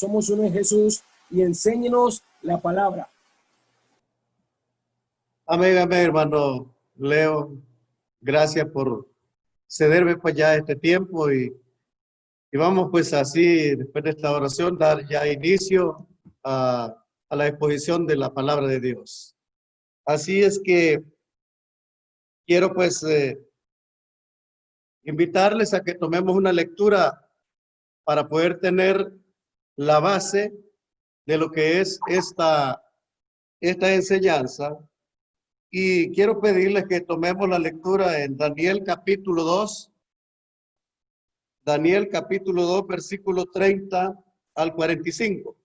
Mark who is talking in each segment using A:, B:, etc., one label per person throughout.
A: somos uno en Jesús y enséñenos la palabra.
B: Amén, amén, hermano Leo. Gracias por cederme pues ya este tiempo y vamos pues así, después de esta oración, dar ya inicio a la exposición de la palabra de Dios. Así es que quiero pues invitarles a que tomemos una lectura para poder tener la base de lo que es esta enseñanza. Y quiero pedirles que tomemos la lectura en Daniel capítulo 2. Daniel capítulo 2, versículo 30 al 45.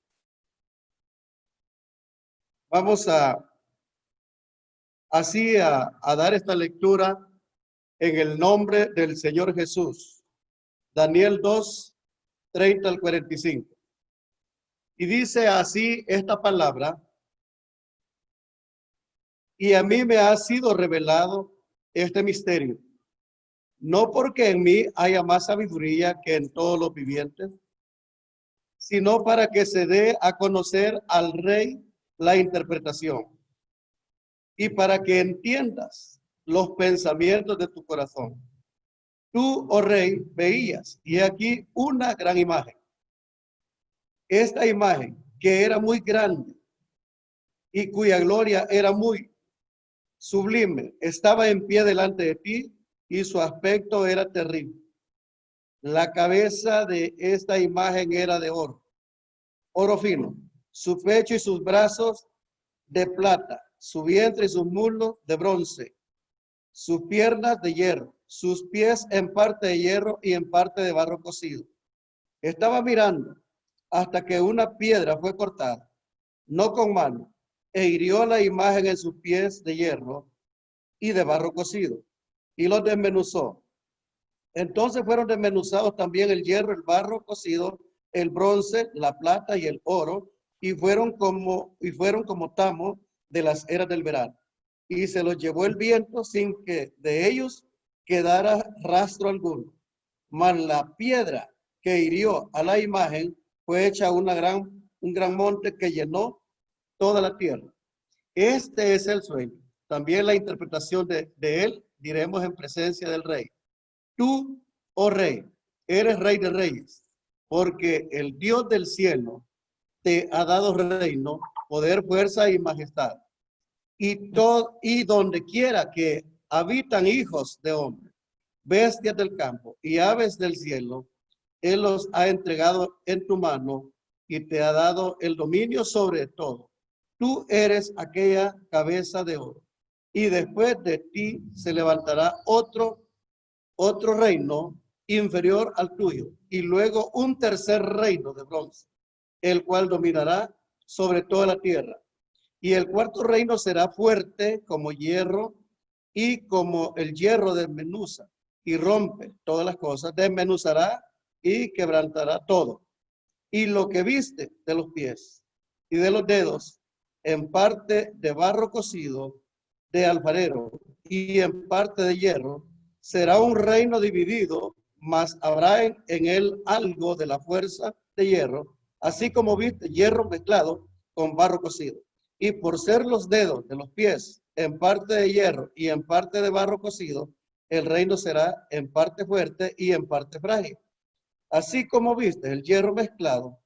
B: Vamos a dar esta lectura en el nombre del Señor Jesús. Daniel 2, 30 al 45. Y dice así esta palabra: y a mí me ha sido revelado este misterio, no porque en mí haya más sabiduría que en todos los vivientes, sino para que se dé a conocer al rey la interpretación y para que entiendas los pensamientos de tu corazón. Tú, oh rey, veías, y aquí una gran imagen. Esta imagen, que era muy grande y cuya gloria era muy sublime, estaba en pie delante de ti y su aspecto era terrible. La cabeza de esta imagen era de oro fino, su pecho y sus brazos de plata, su vientre y sus muslos de bronce, sus piernas de hierro, sus pies en parte de hierro y en parte de barro cocido. Estaba mirando hasta que una piedra fue cortada, no con mano, e hirió la imagen en sus pies de hierro y de barro cocido, y los desmenuzó. Entonces fueron desmenuzados también el hierro, el barro cocido, el bronce, la plata y el oro, y fueron como tamo de las eras del verano. Y se los llevó el viento sin que de ellos quedara rastro alguno. Mas la piedra que hirió a la imagen fue hecha un gran monte que llenó toda la tierra. Este es el sueño. También la interpretación de él diremos en presencia del rey. Tú, oh rey, eres rey de reyes, porque el Dios del cielo te ha dado reino, poder, fuerza y majestad. Y donde quiera que habitan hijos de hombre, bestias del campo y aves del cielo, él los ha entregado en tu mano y te ha dado el dominio sobre todo. Tú eres aquella cabeza de oro, y después de ti se levantará otro reino inferior al tuyo, y luego un tercer reino de bronce, el cual dominará sobre toda la tierra. Y el cuarto reino será fuerte como hierro, y como el hierro desmenuza y rompe todas las cosas, desmenuzará y quebrantará todo. Y lo que viste de los pies y de los dedos, en parte de barro cocido de alfarero y en parte de hierro, será un reino dividido, mas habrá en él algo de la fuerza de hierro, así como viste hierro mezclado con barro cocido. Y por ser los dedos de los pies en parte de hierro y en parte de barro cocido, el reino será en parte fuerte y en parte frágil. Así como viste el hierro mezclado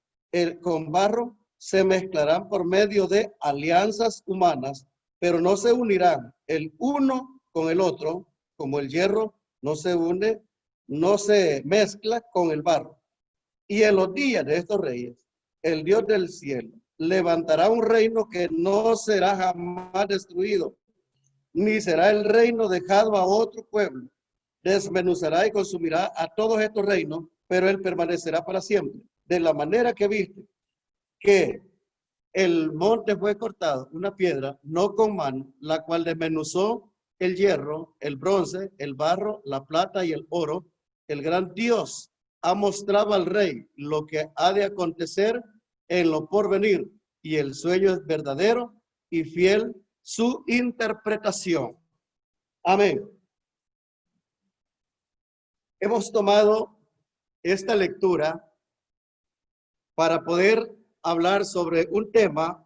B: con barro, se mezclarán por medio de alianzas humanas, pero no se unirán el uno con el otro, como el hierro no se une, no se mezcla con el barro. Y en los días de estos reyes, el Dios del cielo levantará un reino que no será jamás destruido, ni será el reino dejado a otro pueblo. Desmenuzará y consumirá a todos estos reinos, pero él permanecerá para siempre. De la manera que viste que el monte fue cortado, una piedra, no con mano, la cual desmenuzó el hierro, el bronce, el barro, la plata y el oro, el gran Dios ha mostrado al rey lo que ha de acontecer en lo porvenir, y el sueño es verdadero y fiel su interpretación. Amén. Hemos tomado esta lectura para poder hablar sobre un tema,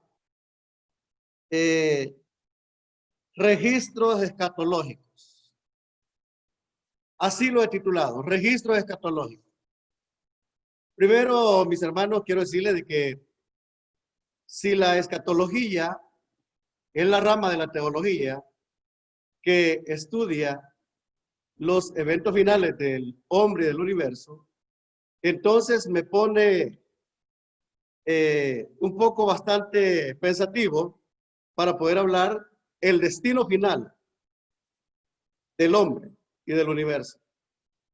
B: registros escatológicos. Así lo he titulado, registros escatológicos. Primero, mis hermanos, quiero decirles de que si la escatología es la rama de la teología que estudia los eventos finales del hombre y del universo, entonces me pone un poco bastante pensativo para poder hablar el destino final del hombre y del universo.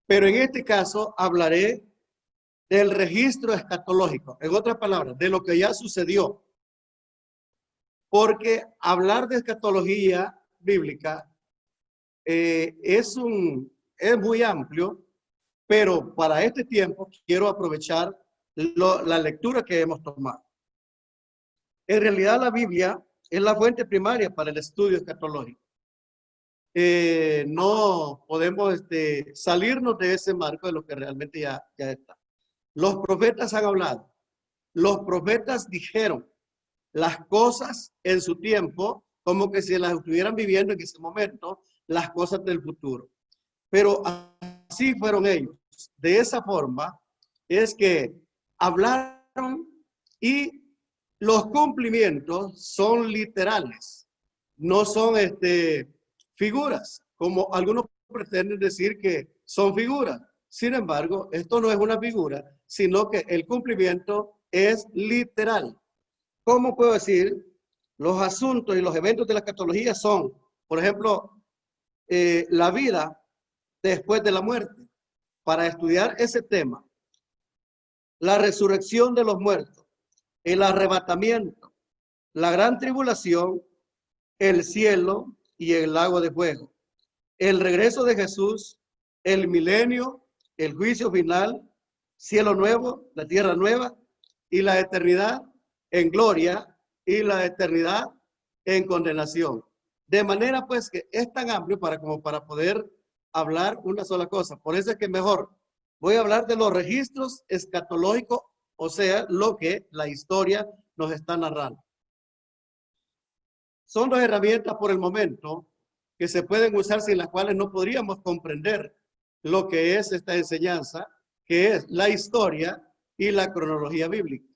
B: Pero en este caso hablaré del registro escatológico, en otras palabras, de lo que ya sucedió. Porque hablar de escatología bíblica es muy amplio, pero para este tiempo quiero aprovechar la lectura que hemos tomado. En realidad la Biblia es la fuente primaria para el estudio escatológico. No podemos salirnos de ese marco de lo que realmente ya está. Los profetas han hablado. Los profetas dijeron las cosas en su tiempo como que se las estuvieran viviendo en ese momento, las cosas del futuro. Pero así fueron ellos. De esa forma es que hablaron y los cumplimientos son literales, no son figuras, como algunos pretenden decir que son figuras. Sin embargo, esto no es una figura, sino que el cumplimiento es literal. ¿Cómo puedo decir? Los asuntos y los eventos de la escatología son, por ejemplo, la vida después de la muerte. Para estudiar ese tema, la resurrección de los muertos, el arrebatamiento, la gran tribulación, el cielo y el lago de fuego, el regreso de Jesús, el milenio, el juicio final, cielo nuevo, la tierra nueva y la eternidad en gloria y la eternidad en condenación. De manera pues que es tan amplio como para poder hablar una sola cosa. Por eso es que mejor voy a hablar de los registros escatológicos, o sea, lo que la historia nos está narrando. Son dos herramientas por el momento que se pueden usar sin las cuales no podríamos comprender lo que es esta enseñanza, que es la historia y la cronología bíblica.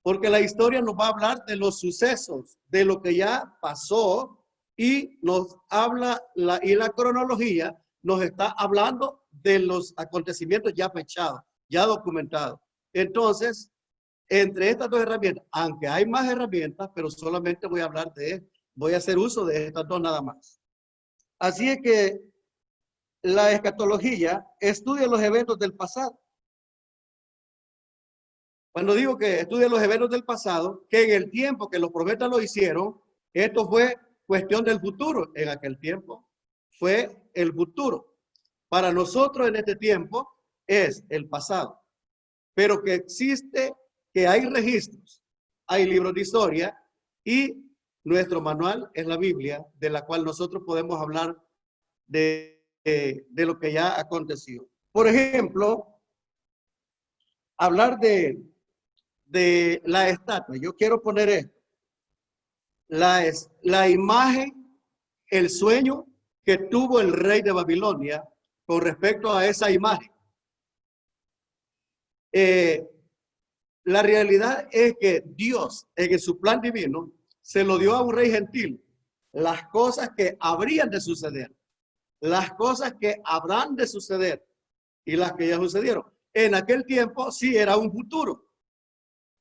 B: Porque la historia nos va a hablar de los sucesos, de lo que ya pasó, y nos habla, y la cronología nos está hablando de los acontecimientos ya fechados, ya documentados. Entonces, entre estas dos herramientas, aunque hay más herramientas, pero solamente voy a hacer uso de estas dos nada más. Así es que la escatología estudia los eventos del pasado. Cuando digo que estudia los eventos del pasado, que en el tiempo que los profetas lo hicieron, esto fue cuestión del futuro. En aquel tiempo fue el futuro. Para nosotros en este tiempo es el pasado. Pero que existe, que hay registros, hay libros de historia y nuestro manual es la Biblia, de la cual nosotros podemos hablar de lo que ya aconteció. Por ejemplo, hablar de la estatua. Yo quiero poner esto. La imagen, el sueño que tuvo el rey de Babilonia con respecto a esa imagen. La realidad es que Dios, en su plan divino, se lo dio a un rey gentil. Las cosas que habrían de suceder, las cosas que habrán de suceder y las que ya sucedieron. En aquel tiempo sí era un futuro.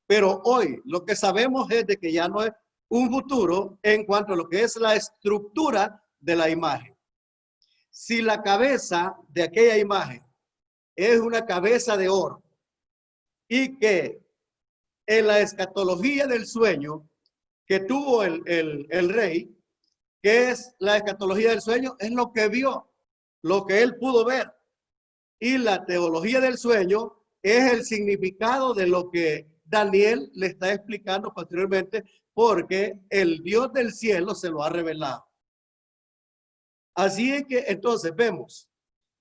B: Pero hoy lo que sabemos es de que ya no es un futuro en cuanto a lo que es la estructura de la imagen. Si la cabeza de aquella imagen es una cabeza de oro y que en la escatología del sueño que tuvo el rey, que es la escatología del sueño, es lo que vio, lo que él pudo ver. Y la teología del sueño es el significado de lo que Daniel le está explicando posteriormente, porque el Dios del cielo se lo ha revelado. Así es que entonces vemos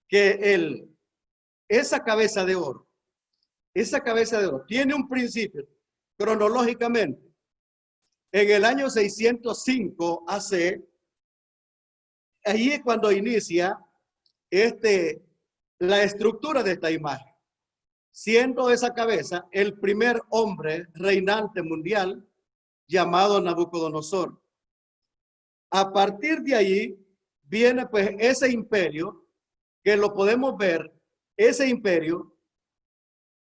B: que esa cabeza de oro esa cabeza de oro tiene un principio cronológicamente. En el año 605 AC, ahí es cuando inicia la estructura de esta imagen, siendo esa cabeza el primer hombre reinante mundial llamado Nabucodonosor. A partir de ahí viene pues ese imperio que lo podemos ver, ese imperio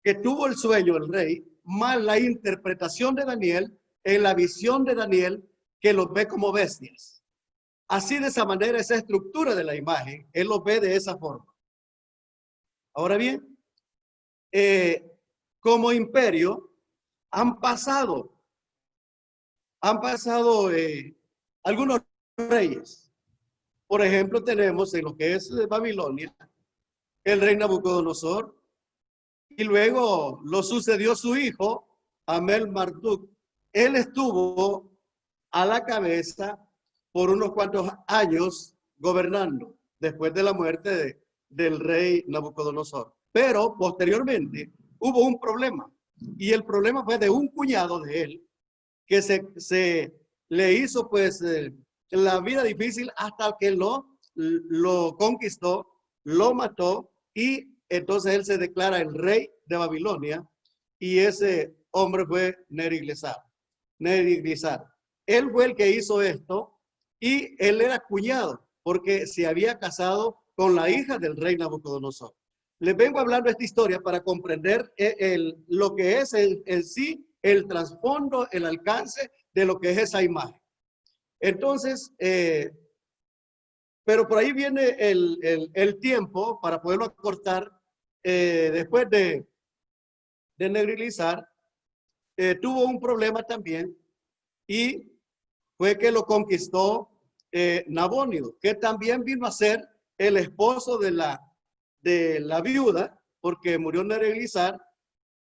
B: que tuvo el sueño el rey, más la interpretación de Daniel en la visión de Daniel que los ve como bestias. Así de esa manera, esa estructura de la imagen, él lo ve de esa forma. Ahora bien, como imperio han pasado algunos reyes. Por ejemplo, tenemos en lo que es Babilonia, el rey Nabucodonosor, y luego lo sucedió su hijo, Amel-Marduk. Él estuvo a la cabeza por unos cuantos años gobernando, después de la muerte del rey Nabucodonosor. Pero posteriormente hubo un problema, y el problema fue de un cuñado de él, que se le hizo pues la vida difícil hasta que lo conquistó, lo mató, y entonces él se declara el rey de Babilonia, y ese hombre fue Neriglissar. Él fue el que hizo esto, y él era cuñado porque se había casado con la hija del rey Nabucodonosor. Les vengo hablando esta historia para comprender lo que es en sí el trasfondo, el alcance de lo que es esa imagen. Entonces, pero por ahí viene el tiempo para poderlo acortar. Después de Neriglissar, tuvo un problema también, y fue que lo conquistó Nabónido, que también vino a ser el esposo de la viuda, porque murió Neriglissar,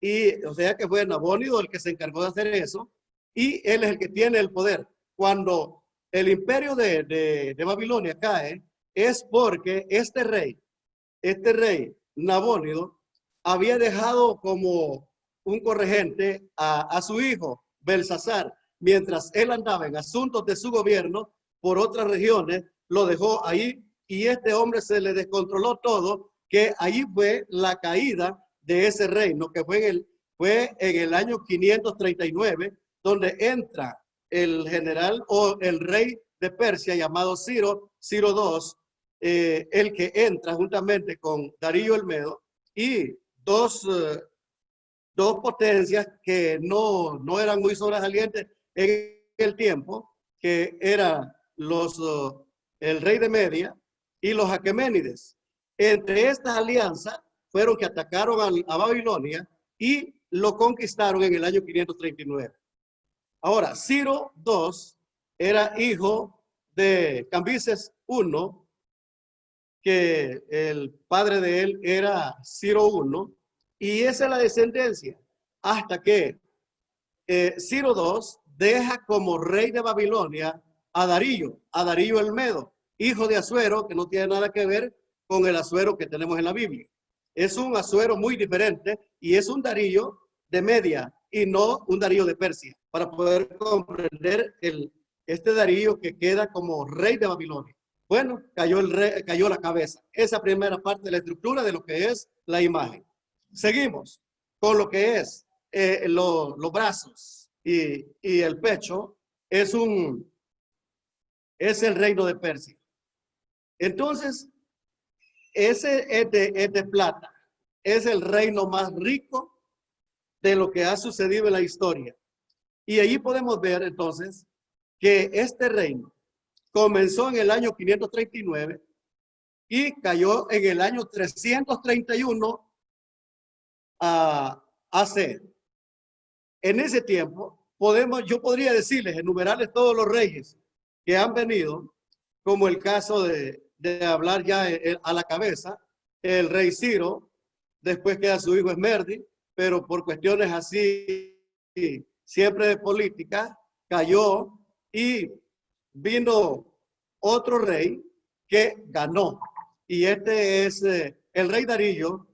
B: y o sea que fue Nabónido el que se encargó de hacer eso, y él es el que tiene el poder. Cuando el imperio de Babilonia cae, es porque este rey Nabónido había dejado como un corregente a su hijo Belsasar, mientras él andaba en asuntos de su gobierno por otras regiones, lo dejó ahí, y este hombre se le descontroló todo, que ahí fue la caída de ese reino, que fue en el año 539, donde entra el general o el rey de Persia llamado Ciro II, el que entra juntamente con Darío el Medo, y dos potencias que no eran muy sobresalientes en el tiempo, que eran el rey de Media y los Aqueménides. Entre estas alianzas fueron que atacaron a Babilonia y lo conquistaron en el año 539. Ahora, Ciro II era hijo de Cambises I, que el padre de él era Ciro I, y esa es la descendencia, hasta que Ciro II deja como rey de Babilonia a Darío el Medo, hijo de Asuero, que no tiene nada que ver con el Asuero que tenemos en la Biblia. Es un Asuero muy diferente, y es un Darío de Media y no un Darío de Persia, para poder comprender este Darío que queda como rey de Babilonia. Bueno, cayó la cabeza. Esa primera parte de la estructura de lo que es la imagen. Seguimos con lo que es los brazos y el pecho. Es el reino de Persia. Entonces, ese es de plata. Es el reino más rico de lo que ha sucedido en la historia. Y allí podemos ver entonces que este reino comenzó en el año 539 y cayó en el año 331 AC. En ese tiempo yo podría decirles, enumerarles todos los reyes que han venido, como el caso de hablar ya a la cabeza, el rey Ciro, después queda su hijo Esmerdi, pero por cuestiones así, siempre de política, cayó, y vino otro rey que ganó, y este es el rey Darío,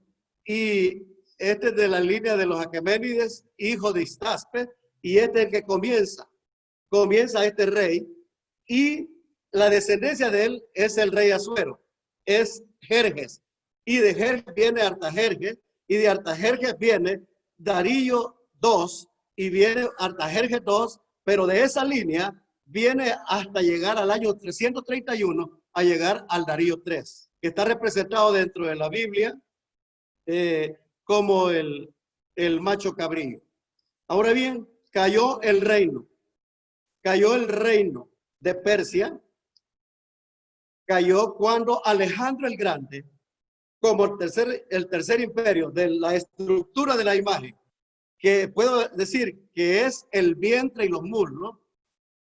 B: y este es de la línea de los Aqueménides, hijo de Istaspe, y este es el que comienza este rey, y la descendencia de él es el rey Asuero, es Jerjes, y de Jerjes viene Artajerjes, y de Artajerjes viene Darío II, y viene Artajerjes II, pero de esa línea viene hasta llegar al año 331, a llegar al Darío III, que está representado dentro de la Biblia como el macho cabrío. Ahora bien, cayó el reino de Persia, cayó cuando Alejandro el Grande, como el tercer imperio de la estructura de la imagen, que puedo decir que es el vientre y los muslos,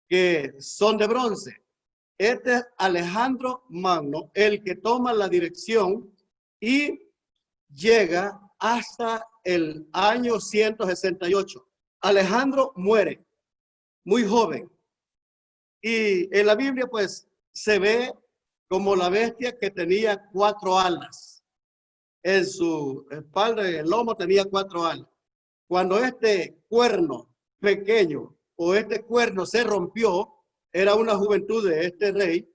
B: que son de bronce. Este es Alejandro Magno, el que toma la dirección y llega hasta el año 168. Alejandro muere muy joven. Y en la Biblia, pues, se ve como la bestia que tenía 4 alas. En su espalda y el lomo tenía 4 alas. Cuando este cuerno pequeño o este cuerno se rompió, era una juventud de este rey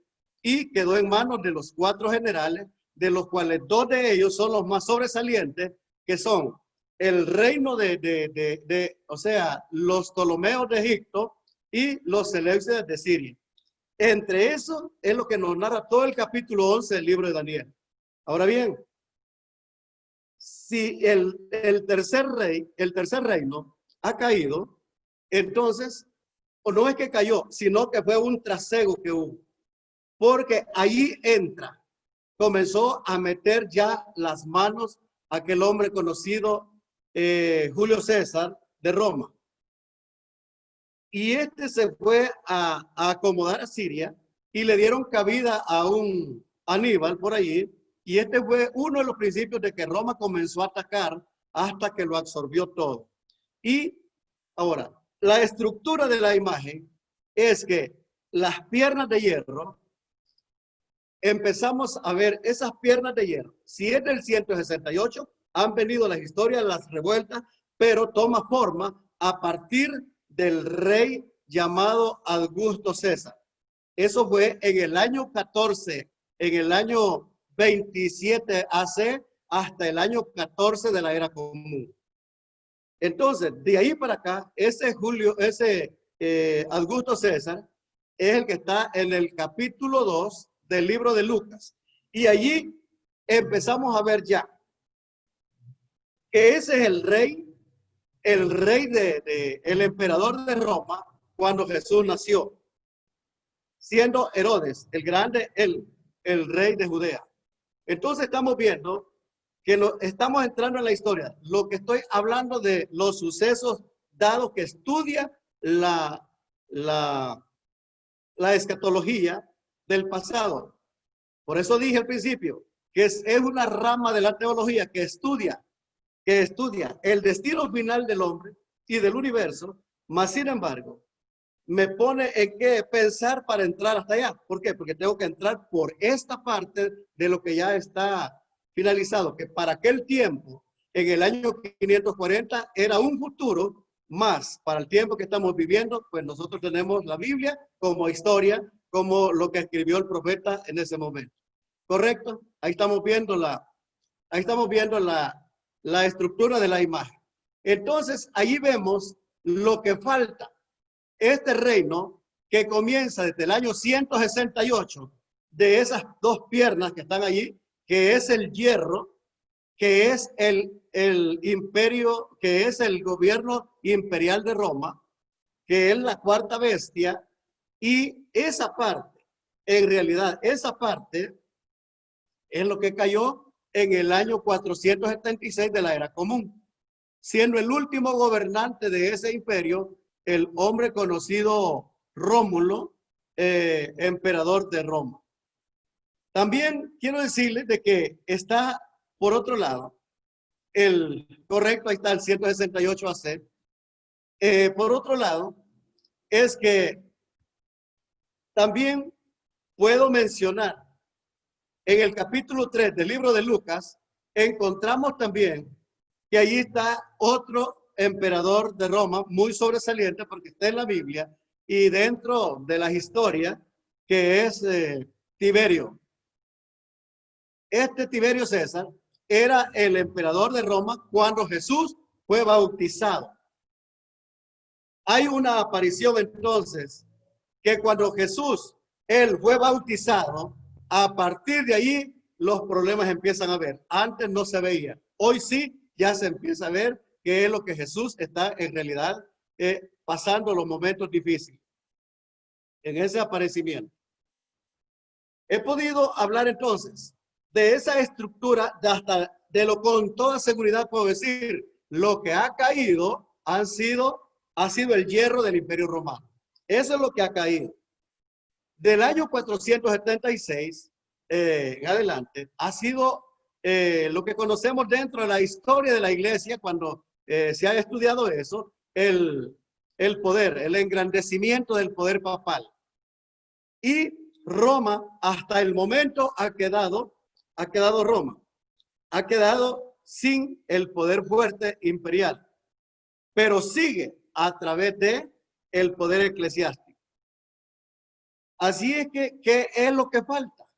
B: y quedó en manos de los 4 generales, de los cuales 2 de ellos son los más sobresalientes, que son el reino o sea, los Ptolomeos de Egipto y los Seleucidas de Siria. Entre eso es lo que nos narra todo el capítulo 11 del libro de Daniel. Ahora bien, si el tercer reino ha caído, entonces, o no es que cayó, sino que fue un trasiego que hubo. Porque ahí comenzó a meter ya las manos aquel hombre conocido, Julio César de Roma. Y este se fue a acomodar a Siria y le dieron cabida a un Aníbal por allí. Y este fue uno de los principios de que Roma comenzó a atacar hasta que lo absorbió todo. Y ahora, la estructura de la imagen es que las piernas de hierro, empezamos a ver esas piernas de hierro. Si es del 168, han venido las historias, las revueltas, pero toma forma a partir del rey llamado Augusto César. Eso fue en el año 14, en el año 27 AC, hasta el año 14 de la era común. Entonces, de ahí para acá, ese Augusto César es el que está en el capítulo 2 del libro de Lucas. Y allí empezamos a ver ya que ese es el rey el emperador de Roma cuando Jesús nació, siendo Herodes el grande, el rey de Judea. Entonces estamos viendo que estamos entrando en la historia. Lo que estoy hablando de los sucesos dados que estudia la escatología del pasado. Por eso dije al principio que es una rama de la teología que estudia el destino final del hombre y del universo, mas sin embargo, me pone en qué pensar para entrar hasta allá. ¿Por qué? Porque tengo que entrar por esta parte de lo que ya está finalizado, que para aquel tiempo, en el año 540, era un futuro, más para el tiempo que estamos viviendo, pues nosotros tenemos la Biblia como historia, como lo que escribió el profeta en ese momento. ¿Correcto? Ahí estamos viendo la estructura de la imagen. Entonces, ahí vemos lo que falta. Este reino que comienza desde el año 168, de esas 2 piernas que están allí, que es el hierro, que es el imperio, que es el gobierno imperial de Roma, que es la 4ª bestia, y esa parte, en realidad, esa parte es lo que cayó en el año 476 de la era común, siendo el último gobernante de ese imperio el hombre conocido Rómulo, emperador de Roma. También quiero decirles de que está, por otro lado, correcto, ahí está el 168 AC. Por otro lado, es que también puedo mencionar en el capítulo 3 del libro de Lucas, encontramos también que allí está otro emperador de Roma muy sobresaliente porque está en la Biblia y dentro de las historias, que es Tiberio. Este Tiberio César era el emperador de Roma cuando Jesús fue bautizado. Hay una aparición entonces que cuando Jesús, él fue bautizado, a partir de ahí los problemas empiezan a ver. Antes no se veía. Hoy sí ya se empieza a ver qué es lo que Jesús está en realidad pasando los momentos difíciles en ese aparecimiento. He podido hablar entonces de esa estructura, de lo con toda seguridad puedo decir, lo que ha caído ha sido el hierro del Imperio Romano. Eso es lo que ha caído. Del año 476 en adelante, ha sido lo que conocemos dentro de la historia de la iglesia, cuando se ha estudiado eso, el poder, el engrandecimiento del poder papal. Y Roma, hasta el momento, ha quedado Roma. Ha quedado sin el poder fuerte imperial, pero sigue a través de el poder eclesiástico. Así es que, ¿qué es lo que falta?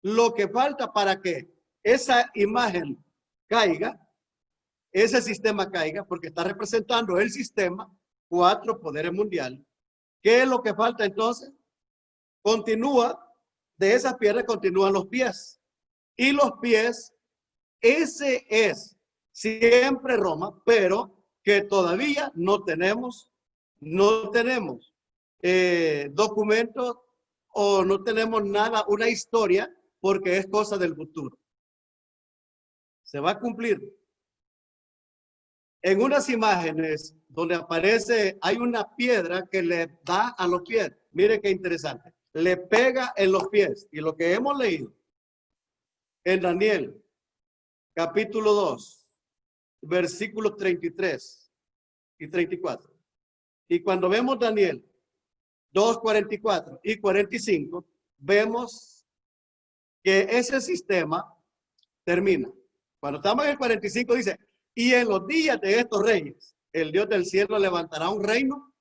B: Lo que falta para que esa imagen caiga, ese sistema caiga, porque está representando el sistema, 4 poderes mundiales. ¿Qué es lo que falta entonces? Continúa, de esas piedras continúan los pies. Y los pies, ese es siempre Roma, pero que todavía no tenemos documentos o no tenemos nada, una historia, porque es cosa del futuro. Se va a cumplir. En unas imágenes donde aparece, hay una piedra que le da a los pies. Mire qué interesante. Le pega en los pies. Y lo que hemos leído en Daniel, capítulo 2, versículos 33 y 34. Y cuando vemos Daniel 2, 44 y 45, vemos que ese sistema termina. Cuando estamos en el 45 dice, y en los días de estos reyes, el Dios del cielo levantará un reino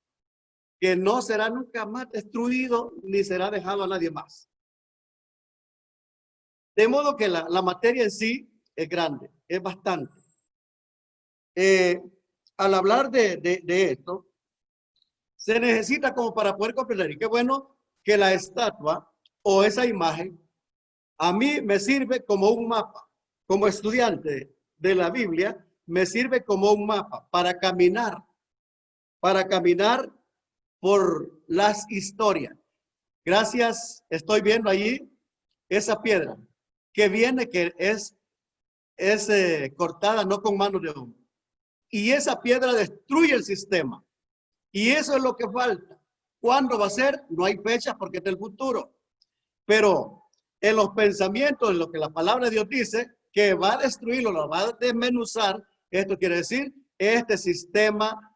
B: que no será nunca más destruido ni será dejado a nadie más. De modo que la materia en sí es grande, es bastante. Al hablar de esto, se necesita como para poder comprender. Y qué bueno que la estatua o esa imagen a mí me sirve como un mapa. Como estudiante de la Biblia, me sirve como un mapa para caminar por las historias. Gracias, estoy viendo allí esa piedra que viene, que es cortada no con manos de hombre. Y esa piedra destruye el sistema. Y eso es lo que falta. ¿Cuándo va a ser? No hay fecha porque es del futuro. Pero en los pensamientos, en lo que la palabra de Dios dice, que va a destruirlo, lo va a desmenuzar, esto quiere decir, este sistema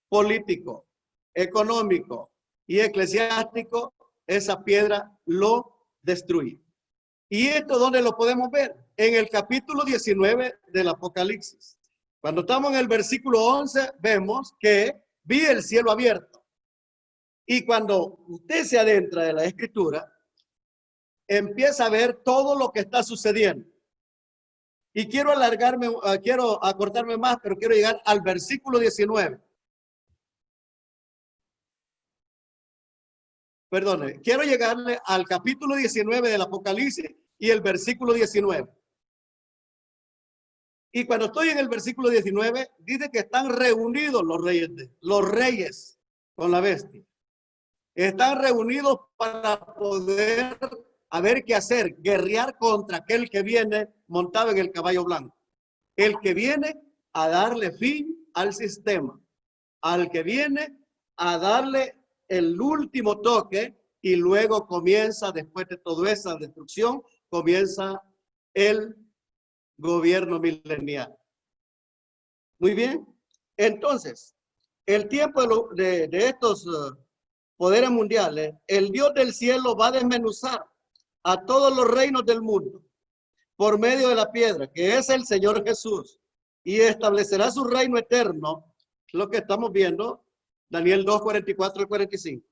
B: político, económico y eclesiástico, esa piedra lo destruye. ¿Y esto dónde lo podemos ver? En el capítulo 19 del Apocalipsis. Cuando estamos en el versículo 11, vemos que vi el cielo abierto. Y cuando usted se adentra de la escritura, empieza a ver todo lo que está sucediendo. Y quiero quiero acortarme más, pero quiero llegar al versículo 19. Perdone, quiero llegarle al capítulo 19 del Apocalipsis y el versículo 19. Y cuando estoy en el versículo 19, dice que están reunidos los reyes con la bestia. Están reunidos para poder a ver qué hacer, guerrear contra aquel que viene montado en el caballo blanco. El que viene a darle fin al sistema, al que viene a darle el último toque y luego comienza, después de toda esa destrucción, comienza el gobierno milenial. Muy bien. Entonces, el tiempo de estos poderes mundiales, el Dios del cielo va a desmenuzar a todos los reinos del mundo por medio de la piedra, que es el Señor Jesús, y establecerá su reino eterno, lo que estamos viendo, Daniel 2, 44 al 45.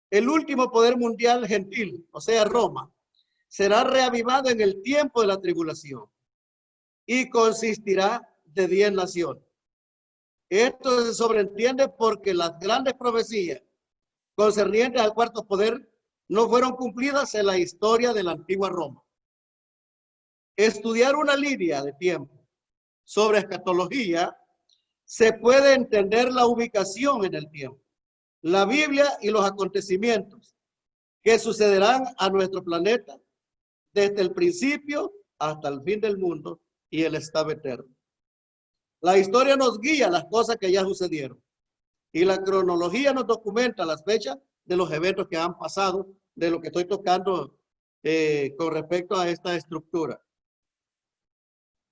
B: El último poder mundial gentil, o sea, Roma, será reavivado en el tiempo de la tribulación y consistirá de 10 naciones. Esto se sobreentiende porque las grandes profecías concernientes al cuarto poder no fueron cumplidas en la historia de la antigua Roma. Estudiar una línea de tiempo sobre escatología se puede entender la ubicación en el tiempo, la Biblia y los acontecimientos que sucederán a nuestro planeta desde el principio hasta el fin del mundo y el estado eterno. La historia nos guía a las cosas que ya sucedieron y la cronología nos documenta las fechas de los eventos que han pasado, de lo que estoy tocando con respecto a esta estructura.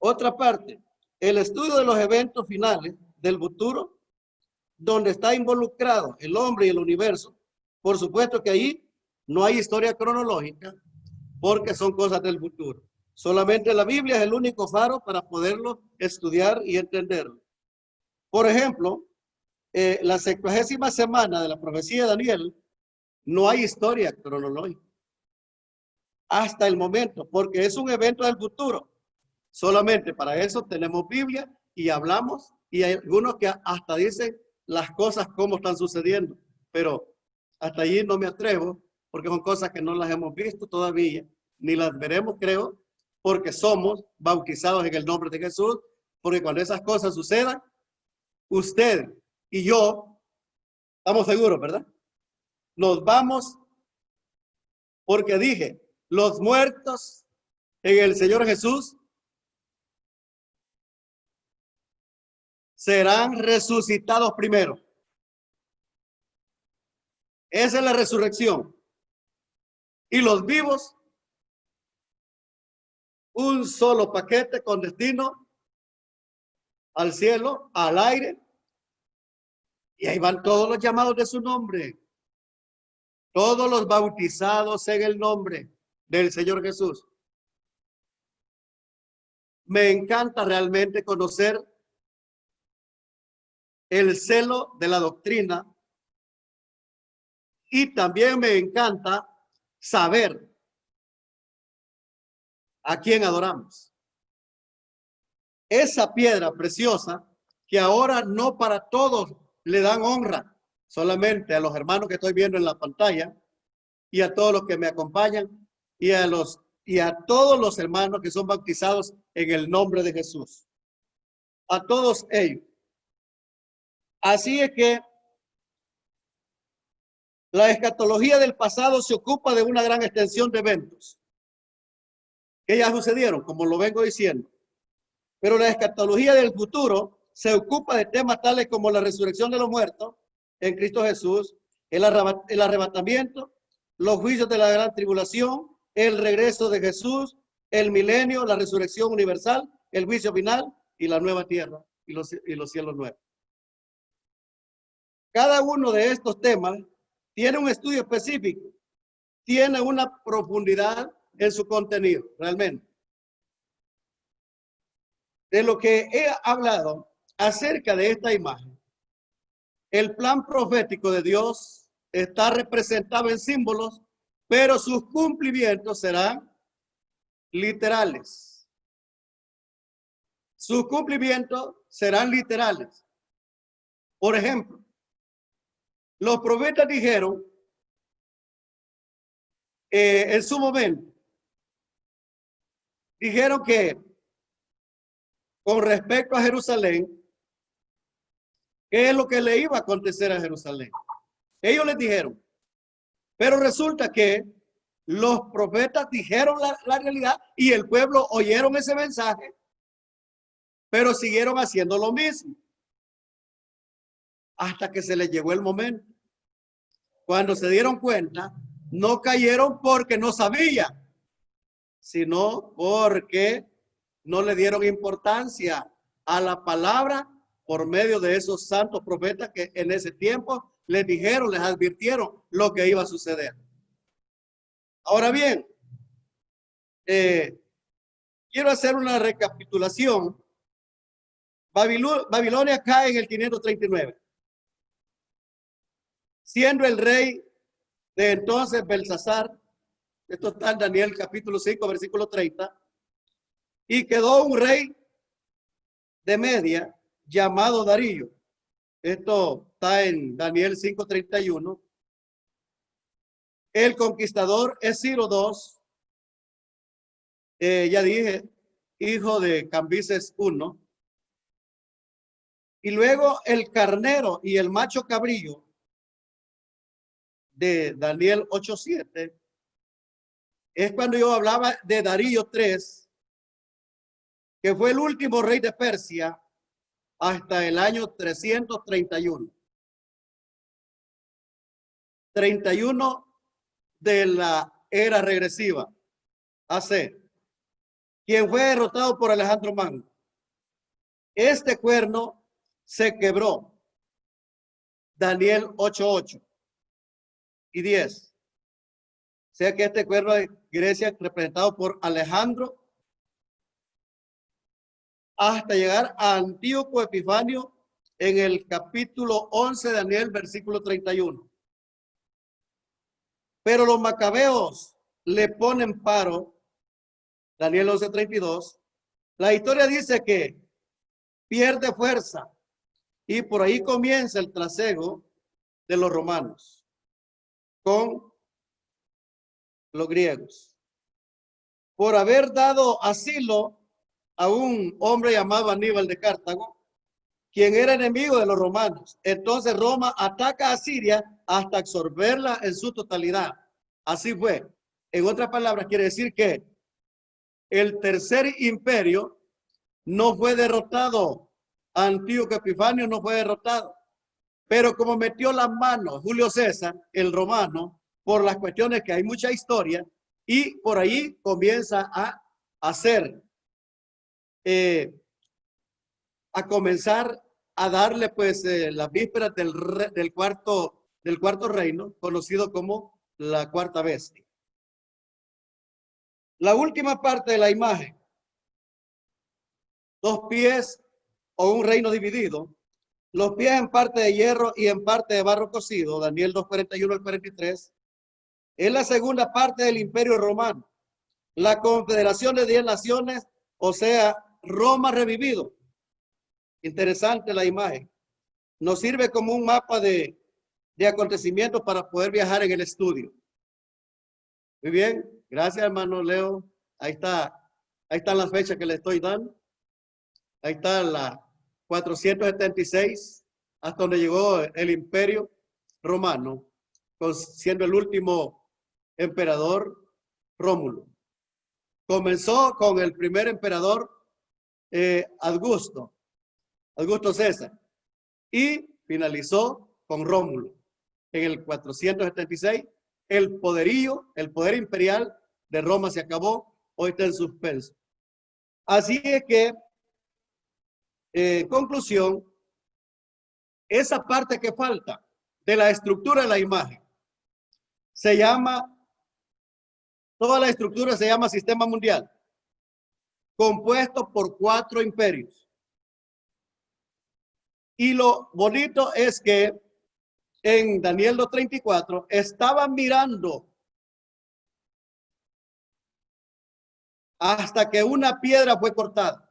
B: Otra parte, el estudio de los eventos finales del futuro, donde está involucrado el hombre y el universo. Por supuesto que ahí no hay historia cronológica, porque son cosas del futuro. Solamente la Biblia es el único faro para poderlo estudiar y entenderlo. Por ejemplo, la 70ª semana de la profecía de Daniel, no hay historia cronológica hasta el momento, porque es un evento del futuro. Solamente para eso tenemos Biblia y hablamos, y hay algunos que hasta dicen las cosas como están sucediendo, pero hasta allí no me atrevo, porque son cosas que no las hemos visto todavía, ni las veremos, creo, porque somos bautizados en el nombre de Jesús, porque cuando esas cosas sucedan, usted y yo, estamos seguros, ¿verdad? Nos vamos, porque dije, los muertos en el Señor Jesús serán resucitados primero. Esa es la resurrección. Y los vivos, un solo paquete con destino al cielo, al aire. Y ahí van todos los llamados de su nombre. Todos los bautizados en el nombre del Señor Jesús. Me encanta realmente conocer el celo de la doctrina y también me encanta saber a quién adoramos. Esa piedra preciosa que ahora no para todos le dan honra, solamente a los hermanos que estoy viendo en la pantalla y a todos los que me acompañan y a todos los hermanos que son bautizados en el nombre de Jesús. A todos ellos. Así es que la escatología del pasado se ocupa de una gran extensión de eventos que ya sucedieron, como lo vengo diciendo. Pero la escatología del futuro se ocupa de temas tales como la resurrección de los muertos en Cristo Jesús, el arrebatamiento, los juicios de la gran tribulación, el regreso de Jesús, el milenio, la resurrección universal, el juicio final y la nueva tierra y los cielos nuevos. Cada uno de estos temas tiene un estudio específico, tiene una profundidad en su contenido, realmente. De lo que he hablado acerca de esta imagen, el plan profético de Dios está representado en símbolos, pero sus cumplimientos serán literales. Sus cumplimientos serán literales. Por ejemplo, los profetas dijeron en su momento, dijeron que con respecto a Jerusalén, ¿qué es lo que le iba a acontecer a Jerusalén? Ellos les dijeron, pero resulta que los profetas dijeron la realidad y el pueblo oyeron ese mensaje, pero siguieron haciendo lo mismo. Hasta que se les llegó el momento. Cuando se dieron cuenta, no cayeron porque no sabían, sino porque no le dieron importancia a la palabra por medio de esos santos profetas que en ese tiempo les dijeron, les advirtieron lo que iba a suceder. Ahora bien, quiero hacer una recapitulación. Babilonia cae en el 539, siendo el rey de entonces Belsasar. Esto está en Daniel capítulo 5, versículo 30. Y quedó un rey de Media llamado Darío. Esto está en Daniel 5:31. El conquistador es Ciro II, ya dije, hijo de Cambises I. Y luego el carnero y el macho cabrillo de Daniel 8:7 es cuando yo hablaba de Darío III, que fue el último rey de Persia hasta el año 331. 31 de la era regresiva, AC, quien fue derrotado por Alejandro Magno. Este cuerno se quebró. Daniel 8:8 y 10. O sea que este cuerno de Grecia representado por Alejandro hasta llegar a Antíoco Epifanio en el capítulo 11 de Daniel, versículo 31. Pero los macabeos le ponen paro, Daniel 11:32. La historia dice que pierde fuerza y por ahí comienza el trasiego de los romanos con los griegos, por haber dado asilo a un hombre llamado Aníbal de Cartago, quien era enemigo de los romanos. Entonces Roma ataca a Siria hasta absorberla en su totalidad. Así fue. En otras palabras, quiere decir que el tercer imperio no fue derrotado. Antíoco Epifanio no fue derrotado. Pero como metió las manos Julio César, el romano, por las cuestiones que hay mucha historia, y por ahí comienza a hacer, a comenzar a darle pues las vísperas del cuarto reino, conocido como la cuarta bestia. La última parte de la imagen, 2 pies o un reino dividido, los pies en parte de hierro y en parte de barro cocido, Daniel 2:41 al 43, es la segunda parte del imperio romano, la confederación de 10 naciones, o sea, Roma revivido. Interesante la imagen. Nos sirve como un mapa de acontecimientos para poder viajar en el estudio. Muy bien, gracias hermano Leo. Ahí están las fechas que le estoy dando. Ahí está la 476, hasta donde llegó el imperio romano, siendo el último emperador Rómulo. Comenzó con el primer emperador Augusto César, y finalizó con Rómulo. En el 476, el poder imperial de Roma se acabó, hoy está en suspenso. Así es que, en conclusión, esa parte que falta de la estructura de la imagen se llama, toda la estructura se llama sistema mundial, compuesto por 4 imperios. Y lo bonito es que en Daniel 2:34 estaban mirando hasta que una piedra fue cortada,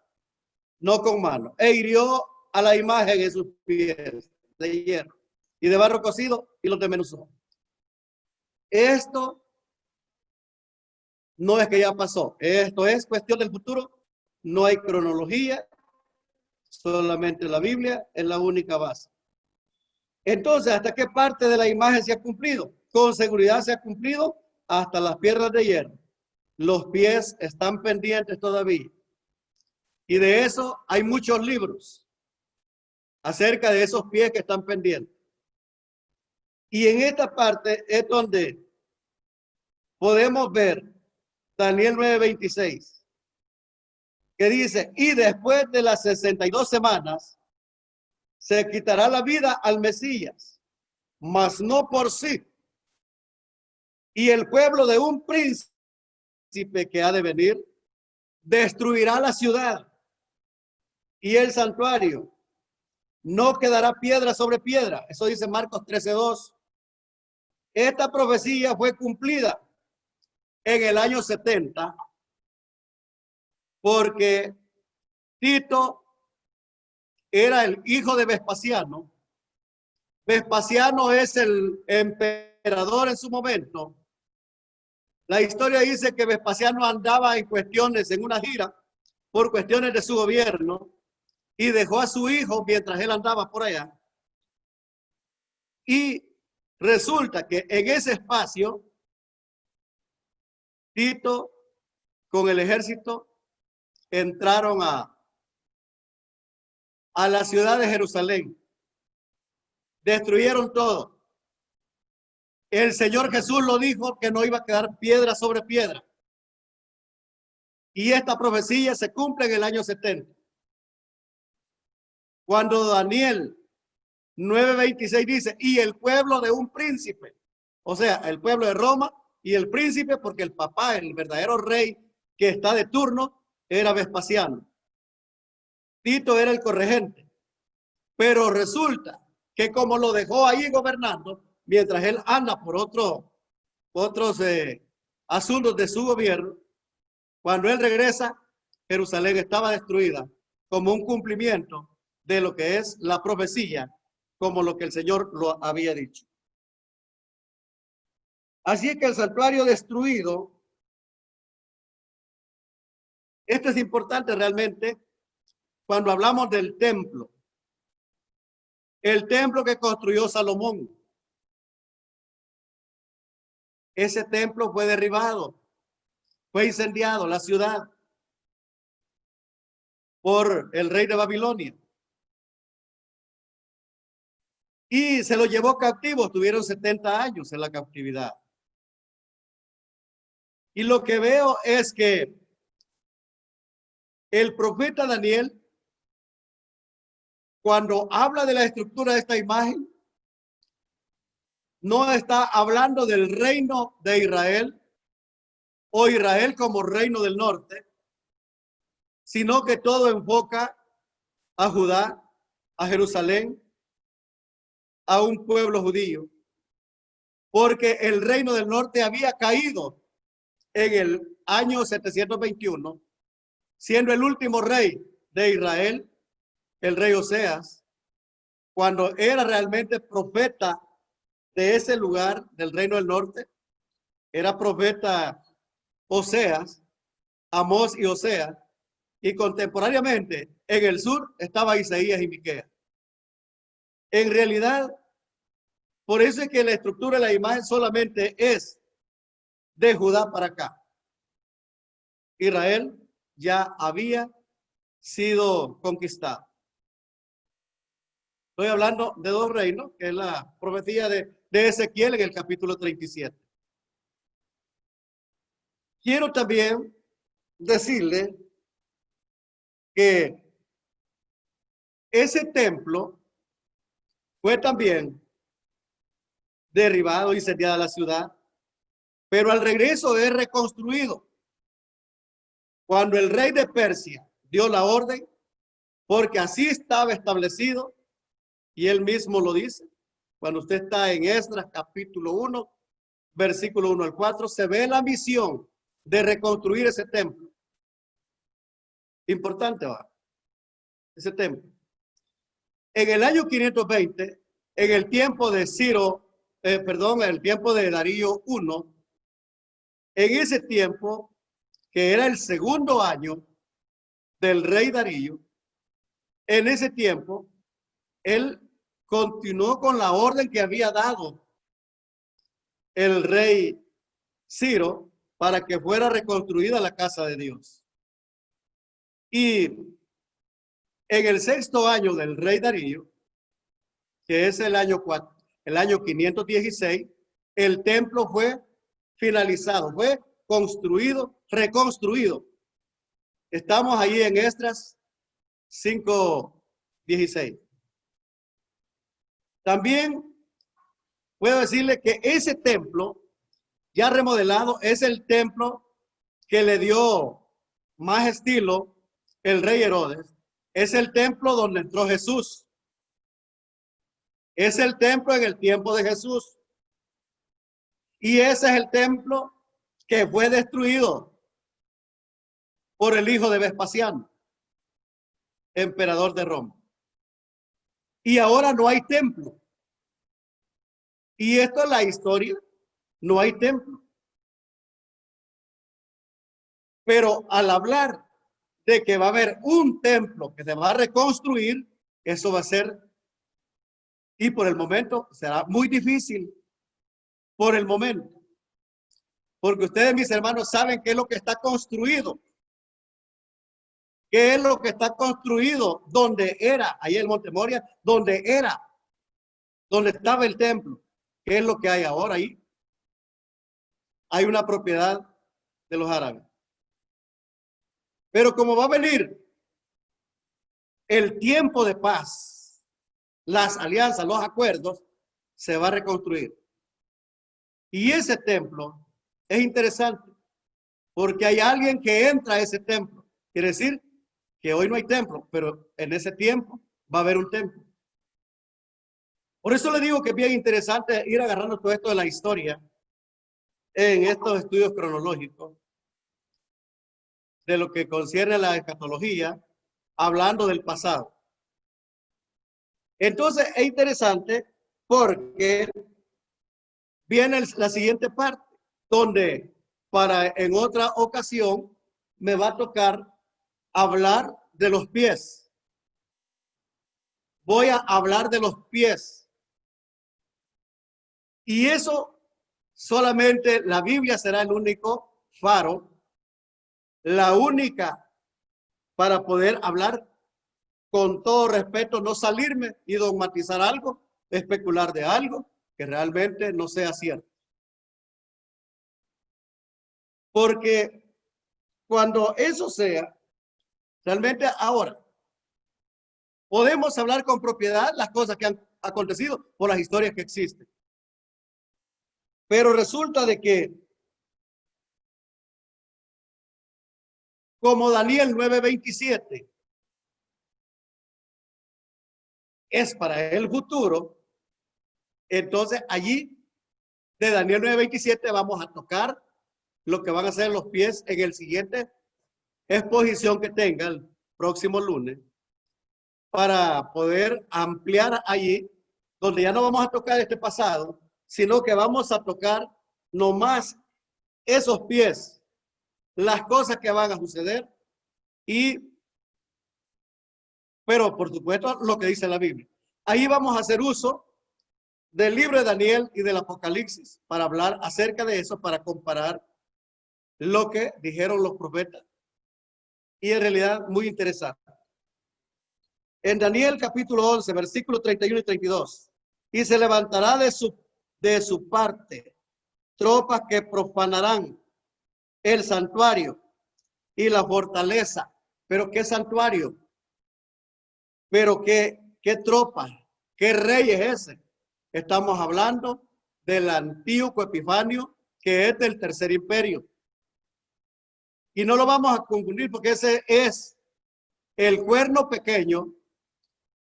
B: no con mano, e hirió a la imagen en sus pies de hierro y de barro cocido y los desmenuzó. Esto no es que ya pasó, esto es cuestión del futuro, no hay cronología, solamente la Biblia es la única base. Entonces, ¿hasta qué parte de la imagen se ha cumplido? Con seguridad se ha cumplido hasta las piedras de hierro. Los pies están pendientes todavía. Y de eso hay muchos libros acerca de esos pies que están pendientes. Y en esta parte es donde podemos ver Daniel 9:26, que dice, y después de las 62 semanas, se quitará la vida al Mesías, mas no por sí. Y el pueblo de un príncipe que ha de venir destruirá la ciudad y el santuario. No quedará piedra sobre piedra. Eso dice Marcos 13:2. Esta profecía fue cumplida en el año 70 porque Tito era el hijo de Vespasiano. Vespasiano es el emperador en su momento. La historia dice que Vespasiano andaba en una gira, por cuestiones de su gobierno, y dejó a su hijo mientras él andaba por allá. Y resulta que en ese espacio, Tito con el ejército entraron a la ciudad de Jerusalén. Destruyeron todo. El Señor Jesús lo dijo que no iba a quedar piedra sobre piedra. Y esta profecía se cumple en el año 70. Cuando Daniel 9:26 dice, y el pueblo de un príncipe, o sea, el pueblo de Roma y el príncipe, porque el papá, el verdadero rey que está de turno, era Vespasiano. Tito era el corregente. Pero resulta que como lo dejó ahí gobernando, mientras él anda por otros asuntos de su gobierno, cuando él regresa, Jerusalén estaba destruida como un cumplimiento de lo que es la profecía, como lo que el Señor lo había dicho. Así es que el santuario destruido, esto es importante realmente cuando hablamos del templo. El templo que construyó Salomón. Ese templo fue derribado, fue incendiado, la ciudad, por el rey de Babilonia. Y se lo llevó cautivo, estuvieron 70 años en la cautividad. Y lo que veo es que el profeta Daniel, cuando habla de la estructura de esta imagen, no está hablando del reino de Israel o Israel como reino del norte, sino que todo enfoca a Judá, a Jerusalén, a un pueblo judío, porque el reino del norte había caído en el año 721, siendo el último rey de Israel, el rey Oseas, cuando era realmente profeta de ese lugar del reino del norte, era profeta Oseas, Amós y Oseas, y contemporáneamente en el sur estaba Isaías y Miqueas. En realidad, por eso es que la estructura de la imagen solamente es de Judá para acá. Israel ya había sido conquistado. Estoy hablando de dos reinos, que es la profecía de Ezequiel en el capítulo 37. Quiero también decirle que ese templo fue también derribado y incendiada la ciudad, pero al regreso es reconstruido. Cuando el rey de Persia dio la orden, porque así estaba establecido, y él mismo lo dice, cuando usted está en Esdras capítulo 1, versículo 1 al 4, se ve la misión de reconstruir ese templo. Importante, ¿va? Ese templo. En el año 520, en el tiempo de en el tiempo de Darío I, en ese tiempo, que era el segundo año del rey Darío, en ese tiempo, él continuó con la orden que había dado el rey Ciro para que fuera reconstruida la casa de Dios. Y en el sexto año del rey Darío, que es el año 516, el templo fue finalizado, fue construido, reconstruido. Estamos ahí en Esdras 5:16. También puedo decirle que ese templo ya remodelado es el templo que le dio más estilo el rey Herodes, es el templo donde entró Jesús. Es el templo en el tiempo de Jesús. Y ese es el templo que fue destruido por el hijo de Vespasiano, emperador de Roma. Y ahora no hay templo. Y esto es la historia. No hay templo. Pero al hablar de que va a haber un templo que se va a reconstruir, eso va a ser, y por el momento será muy difícil, por el momento. Porque ustedes, mis hermanos, saben qué es lo que está construido. ¿Qué es lo que está construido? Donde era, ahí en Monte Moria, donde era, donde estaba el templo. ¿Qué es lo que hay ahora ahí? Hay una propiedad de los árabes. Pero como va a venir el tiempo de paz, las alianzas, los acuerdos, se va a reconstruir. Y ese templo es interesante porque hay alguien que entra a ese templo. Quiere decir que hoy no hay templo, pero en ese tiempo va a haber un templo. Por eso le digo que es bien interesante ir agarrando todo esto de la historia en estos estudios cronológicos de lo que concierne a la escatología, hablando del pasado. Entonces es interesante porque viene la siguiente parte, donde en otra ocasión me va a tocar hablar de los pies. Voy a hablar de los pies. Y eso solamente la Biblia será el único faro, la única para poder hablar con todo respeto, no salirme y dogmatizar algo, especular de algo que realmente no sea cierto. Porque cuando eso sea, realmente ahora podemos hablar con propiedad las cosas que han acontecido por las historias que existen. Pero resulta de que, como Daniel 9:27 es para el futuro, entonces allí de Daniel 9:27 vamos a tocar lo que van a ser los pies en el siguiente exposición que tenga el próximo lunes, para poder ampliar allí, donde ya no vamos a tocar este pasado, sino que vamos a tocar nomás esos pies, las cosas que van a suceder, pero por supuesto lo que dice la Biblia. Ahí vamos a hacer uso del libro de Daniel y del Apocalipsis para hablar acerca de eso, para comparar lo que dijeron los profetas. Y en realidad muy interesante. En Daniel capítulo 11, versículos 31 y 32. Y se levantará de su parte tropas que profanarán el santuario y la fortaleza. ¿Pero qué santuario? ¿Pero qué tropas? ¿Qué rey es ese? Estamos hablando del Antíoco Epifanio, que es del Tercer Imperio. Y no lo vamos a confundir porque ese es el cuerno pequeño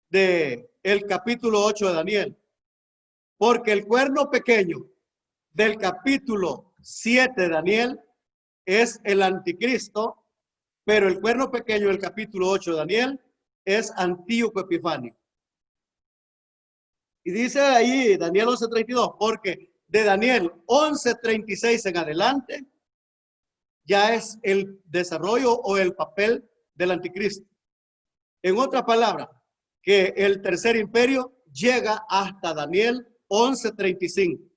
B: del capítulo 8 de Daniel. Porque el cuerno pequeño del capítulo 7 de Daniel es el anticristo, pero el cuerno pequeño del capítulo 8 de Daniel es Antíoco Epifanio. Y dice ahí Daniel 11:32, porque de Daniel 11:36 en adelante ya es el desarrollo o el papel del anticristo. En otra palabra, que el Tercer Imperio llega hasta Daniel 11:35.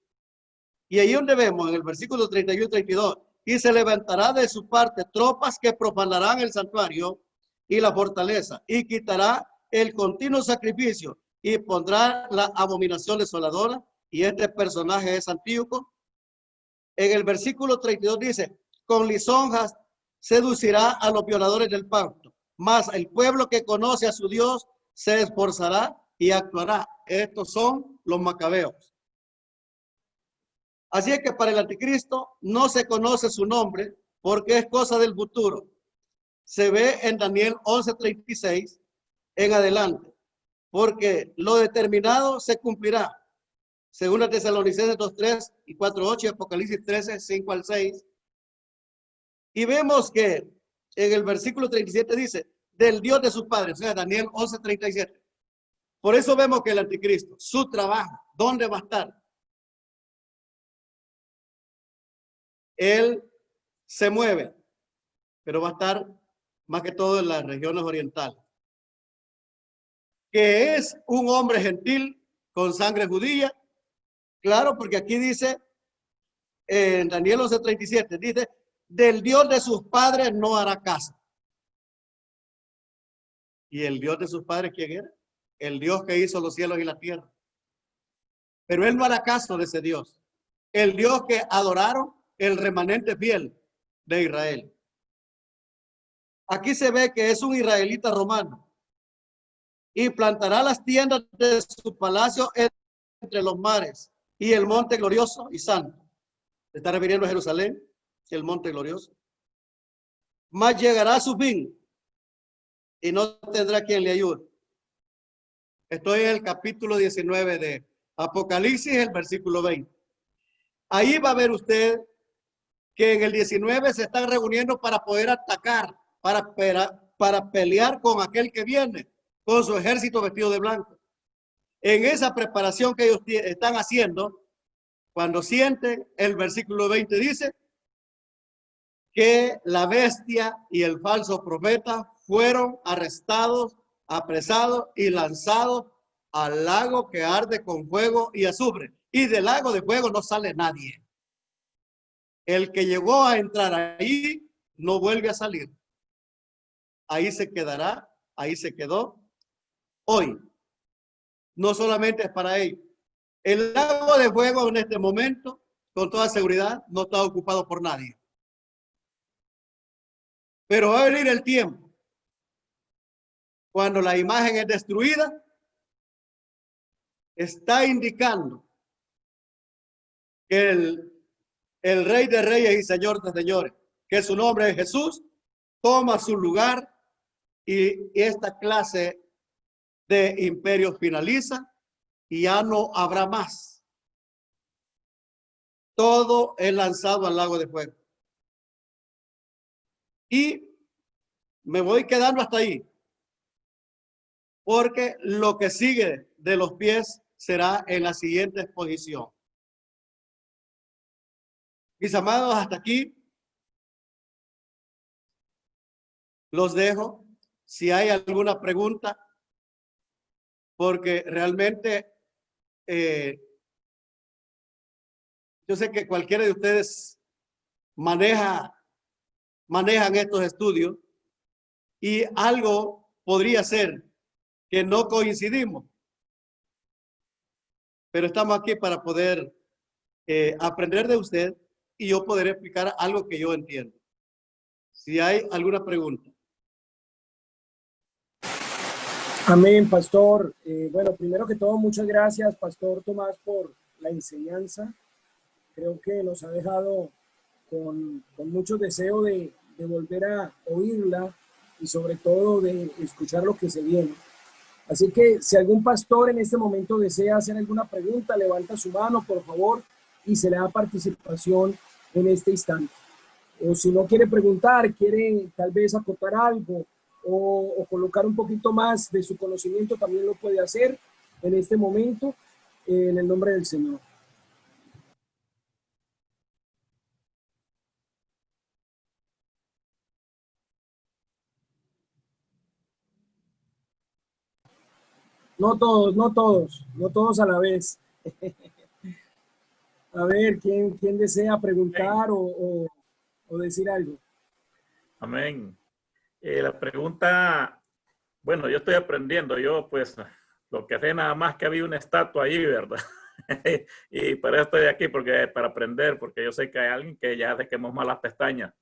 B: Y ahí donde vemos en el versículo 31 y 32, y se levantará de su parte tropas que profanarán el santuario y la fortaleza, y quitará el continuo sacrificio, y pondrá la abominación desoladora, y este personaje es Antíoco. En el versículo 32 dice, con lisonjas seducirá a los violadores del pacto, mas el pueblo que conoce a su Dios se esforzará y actuará. Estos son los macabeos. Así es que para el anticristo no se conoce su nombre porque es cosa del futuro. se ve en Daniel 11:36 en adelante, porque lo determinado se cumplirá. Según la Tesalonicenses 2:3 y 4:8, Apocalipsis 13:5 al 6. Y vemos que en el versículo 37 dice, del Dios de sus padres, o sea, Daniel 11:37. Por eso vemos que el anticristo, su trabajo, ¿dónde va a estar? Él se mueve, pero va a estar más que todo en las regiones orientales. Que es un hombre gentil con sangre judía. Claro, porque aquí dice, en Daniel 11:37, dice, del Dios de sus padres no hará caso. ¿Y el Dios de sus padres quién era? El Dios que hizo los cielos y la tierra. Pero él no hará caso de ese Dios. El Dios que adoraron el remanente fiel de Israel. Aquí se ve que es un israelita romano. Y plantará las tiendas de su palacio entre los mares y el monte glorioso y santo. Se está refiriendo a Jerusalén, el monte glorioso. Mas llegará a su fin y no tendrá quien le ayude. Estoy en el capítulo 19 de Apocalipsis, el versículo 20. Ahí va a ver usted que en el 19 se están reuniendo para poder atacar, para pelear con aquel que viene, con su ejército vestido de blanco. En esa preparación que ellos están haciendo, cuando sienten, el versículo 20 dice que la bestia y el falso profeta fueron arrestados, apresados y lanzados al lago que arde con fuego y azufre. Y del lago de fuego no sale nadie. El que llegó a entrar ahí no vuelve a salir. Ahí se quedará, ahí se quedó. Hoy, no solamente es para ellos. El lago de fuego en este momento, con toda seguridad, no está ocupado por nadie. Pero va a venir el tiempo cuando la imagen es destruida, está indicando que el Rey de Reyes y Señor de Señores, que su nombre es Jesús, toma su lugar y esta clase de imperio finaliza y ya no habrá más. Todo es lanzado al lago de fuego. Y me voy quedando hasta ahí, porque lo que sigue de los pies será en la siguiente exposición. Mis amados, hasta aquí los dejo. Si hay alguna pregunta, porque realmente yo sé que cualquiera de ustedes manejan estos estudios y algo podría ser que no coincidimos, pero estamos aquí para poder aprender de usted y yo poder explicar algo que yo entiendo. Si hay alguna pregunta.
A: Amén, pastor. Bueno, primero que todo, muchas gracias, pastor Tomás, por la enseñanza. Creo que nos ha dejado con mucho deseo de volver a oírla y sobre todo de escuchar lo que se viene. Así que si algún pastor en este momento desea hacer alguna pregunta, levanta su mano, por favor, y se le da participación en este instante. O si no quiere preguntar, quiere tal vez acotar algo o colocar un poquito más de su conocimiento, también lo puede hacer en este momento, en el nombre del Señor. No todos, no todos, no todos a la vez. A ver, ¿quién desea preguntar o decir algo?
C: Amén. La pregunta, bueno, yo estoy aprendiendo. Yo, pues, lo que sé nada más que había una estatua ahí, ¿verdad? Y para eso estoy aquí, para aprender, porque yo sé que hay alguien que ya se quemó más las pestañas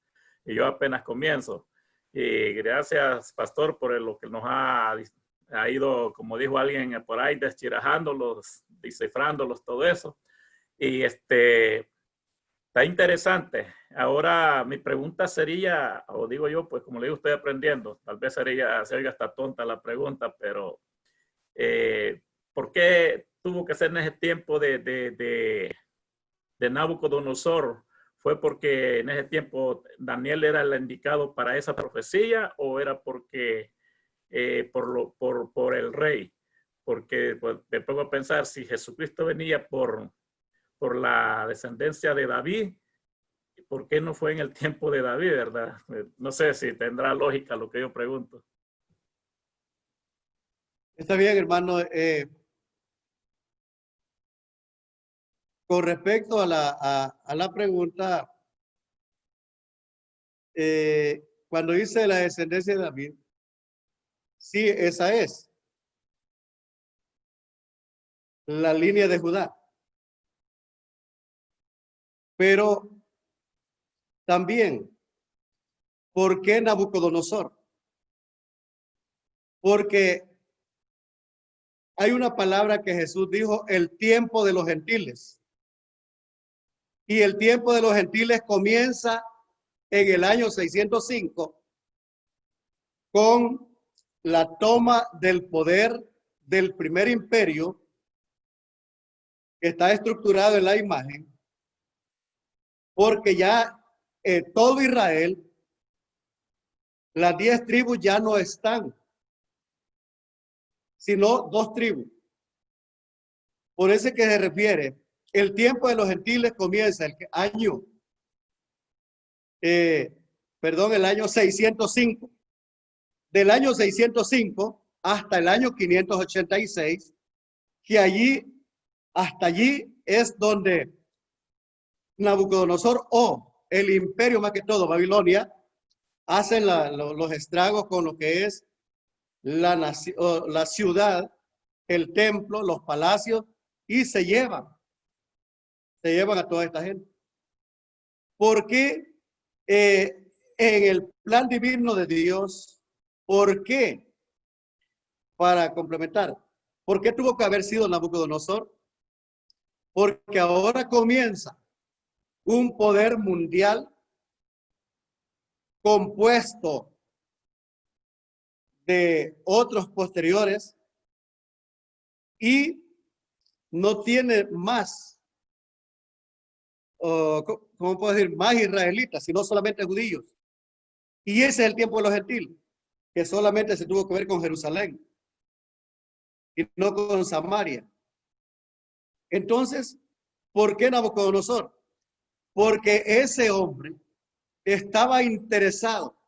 C: y yo apenas comienzo. Y gracias, pastor, por lo que nos ha ido, como dijo alguien por ahí, deschirajándolos, descifrándolos, todo eso. Y Está interesante. Ahora mi pregunta sería, o digo yo, pues como le digo, estoy aprendiendo. Tal vez se oiga hasta tonta la pregunta, pero ¿por qué tuvo que ser en ese tiempo de Nabucodonosor? ¿Fue porque en ese tiempo Daniel era el indicado para esa profecía o era porque por el rey? Porque pues, me pongo a pensar, si Jesucristo venía por la descendencia de David, ¿por qué no fue en el tiempo de David, verdad? No sé si tendrá lógica lo que yo pregunto.
B: Está bien, hermano. Con respecto a la pregunta, cuando dice la descendencia de David, sí, esa es la línea de Judá. Pero también, ¿por qué Nabucodonosor? Porque hay una palabra que Jesús dijo, el tiempo de los gentiles. Y el tiempo de los gentiles comienza en el año 605 con la toma del poder del primer imperio que está estructurado en la imagen, porque ya todo Israel, las 10 tribus ya no están, sino 2 tribus. Por eso es que se refiere, el tiempo de los gentiles comienza el año, el año 605. Del año 605 hasta el año 586, que hasta allí es donde Nabucodonosor o el imperio, más que todo Babilonia, hacen los estragos con lo que es la ciudad, el templo, los palacios, y se llevan a toda esta gente. Porque en el plan divino de Dios, ¿por qué? Para complementar, ¿por qué tuvo que haber sido Nabucodonosor? Porque ahora comienza un poder mundial compuesto de otros posteriores y no tiene más, ¿cómo puedo decir? Más israelitas, sino solamente judíos. Y ese es el tiempo de los gentiles, que solamente se tuvo que ver con Jerusalén y no con Samaria. Entonces, ¿por qué Nabucodonosor? Porque ese hombre estaba interesado.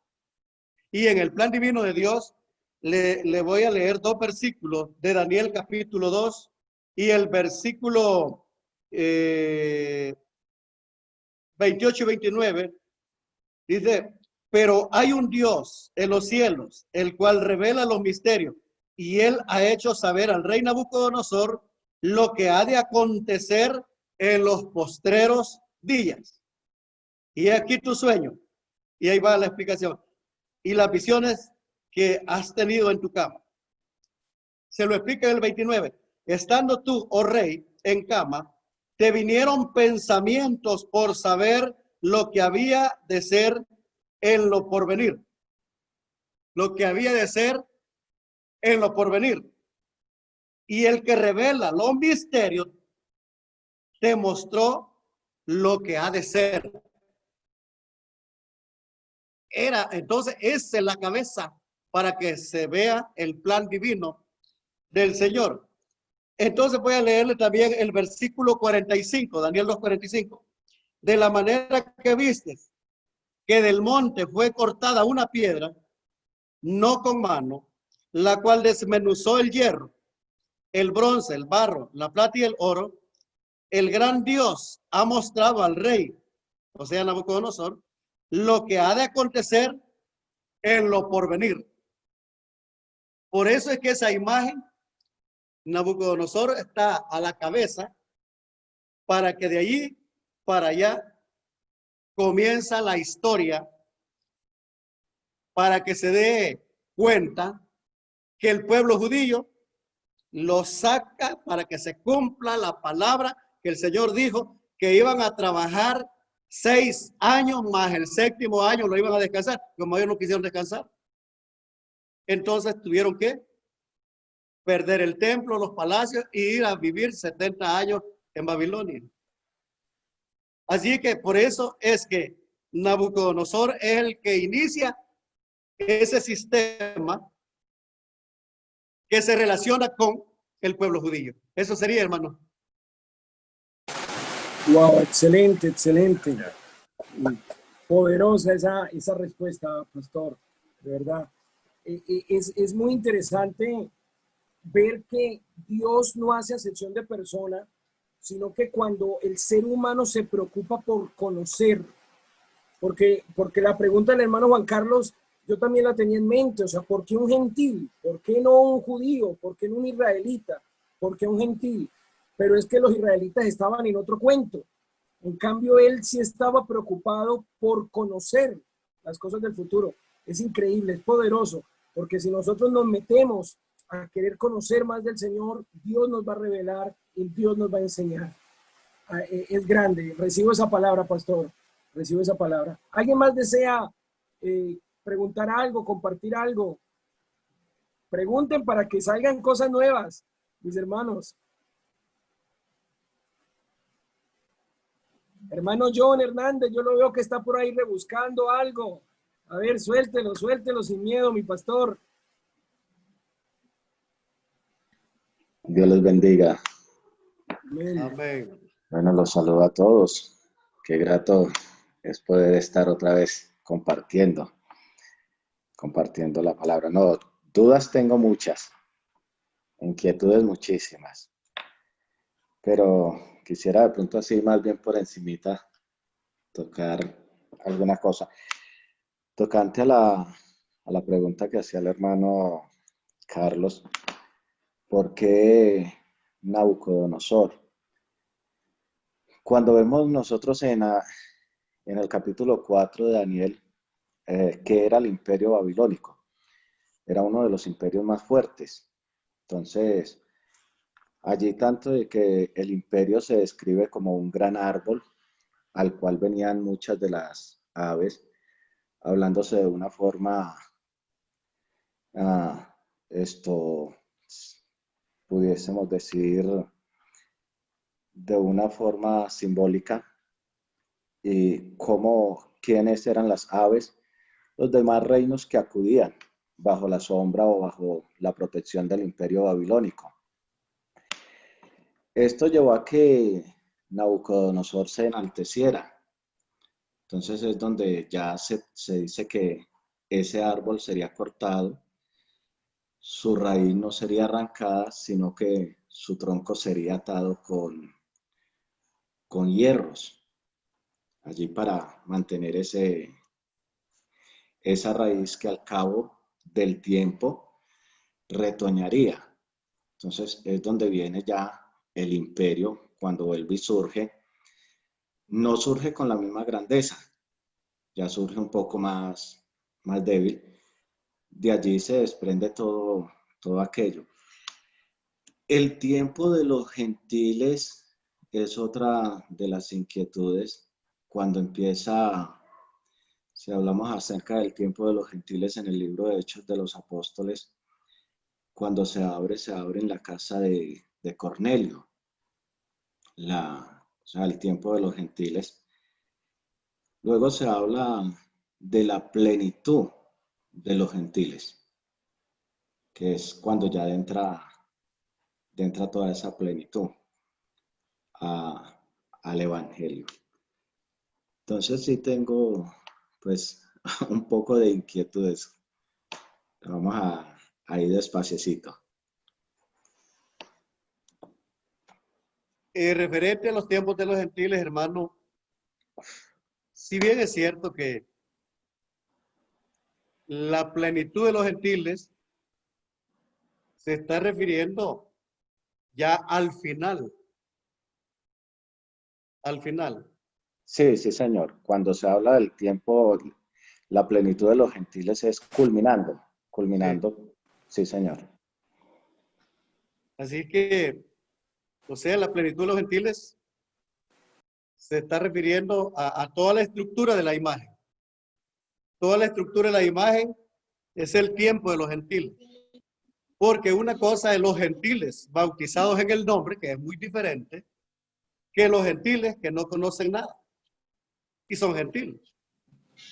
B: Y en el plan divino de Dios, le voy a leer 2 versículos de Daniel capítulo 2 y el versículo 28 y 29. Dice, pero hay un Dios en los cielos, el cual revela los misterios, y él ha hecho saber al rey Nabucodonosor lo que ha de acontecer en los postreros días. Y aquí tu sueño. Y ahí va la explicación. Y las visiones que has tenido en tu cama. Se lo explica en el 29. Estando tú, oh rey, en cama, te vinieron pensamientos por saber lo que había de ser en lo porvenir. Lo que había de ser en lo porvenir. Y el que revela los misterios te mostró lo que ha de ser. Entonces, esa es la cabeza para que se vea el plan divino del Señor. Entonces voy a leerle también el versículo 45, Daniel 2:45. De la manera que vistes que del monte fue cortada una piedra, no con mano, la cual desmenuzó el hierro, el bronce, el barro, la plata y el oro, el gran Dios ha mostrado al rey, o sea, Nabucodonosor, lo que ha de acontecer en lo porvenir. Por eso es que esa imagen, Nabucodonosor está a la cabeza, para que de allí para allá comienza la historia, para que se dé cuenta que el pueblo judío lo saca para que se cumpla la palabra que el Señor dijo, que iban a trabajar 6 años más el 7º año lo iban a descansar, como ellos no quisieron descansar. Entonces tuvieron que perder el templo, los palacios y ir a vivir 70 años en Babilonia. Así que por eso es que Nabucodonosor es el que inicia ese sistema que se relaciona con el pueblo judío. Eso sería, hermano.
A: Wow, excelente, excelente. Poderosa esa respuesta, pastor, de verdad. Es muy interesante ver que Dios no hace acepción de persona, sino que cuando el ser humano se preocupa por conocer, porque la pregunta del hermano Juan Carlos, yo también la tenía en mente, o sea, ¿por qué un gentil? ¿Por qué no un judío? ¿Por qué no un israelita? ¿Por qué un gentil? Pero es que los israelitas estaban en otro cuento. En cambio, él sí estaba preocupado por conocer las cosas del futuro. Es increíble, es poderoso, porque si nosotros nos metemos a querer conocer más del Señor, Dios nos va a revelar y Dios nos va a enseñar. Es grande. Recibo esa palabra, pastor. Recibo esa palabra. ¿Alguien más desea preguntar algo, compartir algo? Pregunten para que salgan cosas nuevas, mis hermanos. Hermano John Hernández, yo lo veo que está por ahí rebuscando algo. A ver, suéltelo, suéltelo sin miedo, mi pastor.
D: Dios les bendiga.
A: Amén.
B: Amén.
D: Bueno, los saludo a todos. Qué grato es poder estar otra vez compartiendo la palabra. No, dudas tengo muchas, inquietudes muchísimas, pero quisiera de pronto así más bien por encimita tocar alguna cosa. Tocante a la pregunta que hacía el hermano Carlos, ¿por qué Nabucodonosor? Cuando vemos nosotros en el capítulo 4 de Daniel, que era el imperio babilónico, era uno de los imperios más fuertes. Entonces, allí tanto de que el imperio se describe como un gran árbol al cual venían muchas de las aves, hablándose de una forma, ah, esto, pudiésemos decir, de una forma simbólica, y cómo, quiénes eran las aves, los demás reinos que acudían bajo la sombra o bajo la protección del imperio babilónico. Esto llevó a que Nabucodonosor se enalteciera. Entonces es donde ya se dice que ese árbol sería cortado, su raíz no sería arrancada, sino que su tronco sería atado con hierros, allí para mantener esa raíz que al cabo del tiempo retoñaría. Entonces es donde viene ya el imperio, cuando vuelve y surge. No surge con la misma grandeza, ya surge un poco más débil. De allí se desprende todo aquello. El tiempo de los gentiles es otra de las inquietudes. Cuando empieza, si hablamos acerca del tiempo de los gentiles en el libro de Hechos de los Apóstoles, cuando se abre en la casa de Cornelio, o sea, el tiempo de los gentiles. Luego se habla de la plenitud de los gentiles, que es cuando ya entra toda esa plenitud al Evangelio. Entonces sí tengo pues un poco de inquietudes. Vamos a ir despaciecito.
B: Referente a los tiempos de los gentiles, hermano, si bien es cierto que la plenitud de los gentiles se está refiriendo ya al final. Al final.
D: Sí, sí, señor. Cuando se habla del tiempo, la plenitud de los gentiles es culminando. Sí, señor.
B: Así que, o sea, la plenitud de los gentiles se está refiriendo a toda la estructura de la imagen. Toda la estructura de la imagen es el tiempo de los gentiles. Porque una cosa es los gentiles bautizados en el nombre, que es muy diferente, que los gentiles que no conocen nada y son gentiles.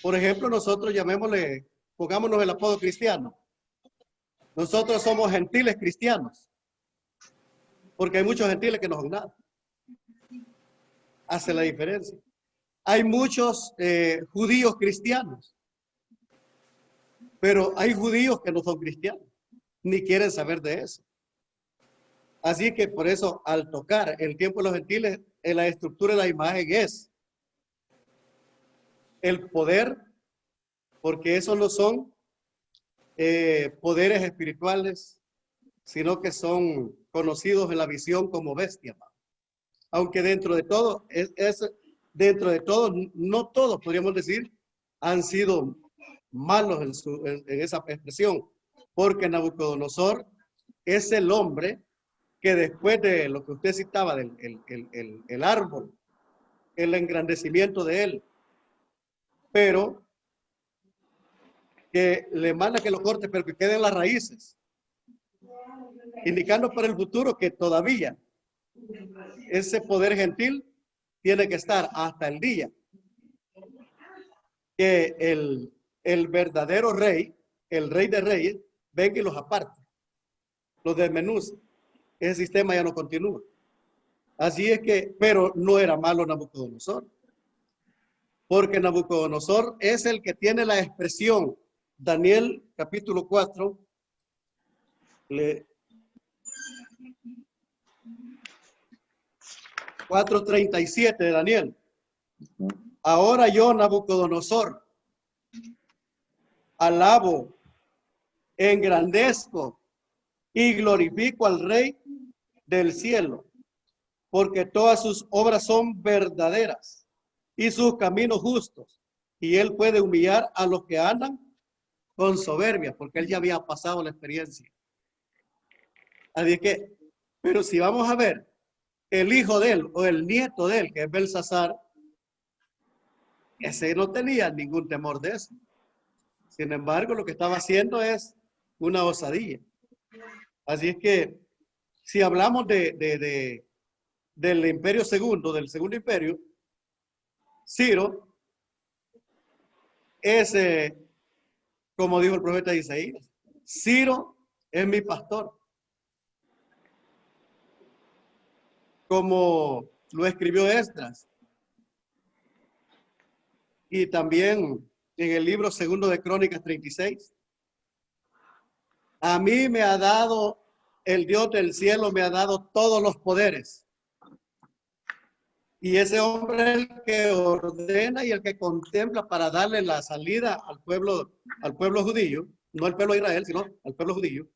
B: Por ejemplo, nosotros llamémosle, pongámonos el apodo cristiano. Nosotros somos gentiles cristianos, porque hay muchos gentiles que no son nada. Hace la diferencia. Hay muchos judíos cristianos, pero hay judíos que no son cristianos, ni quieren saber de eso. Así que por eso, al tocar el tiempo de los gentiles, en la estructura de la imagen es el poder, porque esos no son poderes espirituales, sino que son conocidos en la visión como bestias. Aunque dentro de todo, dentro de todo, no todos, podríamos decir, han sido malos en esa expresión, porque Nabucodonosor es el hombre que después de lo que usted citaba del el árbol, el engrandecimiento de él, pero que le manda que lo corte, pero que queden las raíces, indicando para el futuro que todavía ese poder gentil tiene que estar hasta el día que el verdadero rey, el rey de reyes, venga y los aparte, los desmenuce. Ese sistema ya no continúa. Así es que, pero no era malo Nabucodonosor, porque Nabucodonosor es el que tiene la expresión. Daniel capítulo 4, 4:37 de Daniel. Ahora yo, Nabucodonosor, alabo, engrandezco y glorifico al Rey del cielo, porque todas sus obras son verdaderas y sus caminos justos, y él puede humillar a los que andan con soberbia, porque él ya había pasado la experiencia. Así que, pero si vamos a ver el hijo de él o el nieto de él, que es Belsasar, ese no tenía ningún temor de eso. Sin embargo, lo que estaba haciendo es una osadía. Así es que, si hablamos del imperio segundo, del segundo imperio, Ciro es, como dijo el profeta Isaías, Ciro es mi pastor. Como lo escribió Esdras. Y también en el libro segundo de Crónicas 36. A mí me ha dado, el Dios del cielo me ha dado todos los poderes. Y ese hombre es el que ordena y el que contempla para darle la salida al pueblo judío, no al pueblo de Israel, sino al pueblo judío,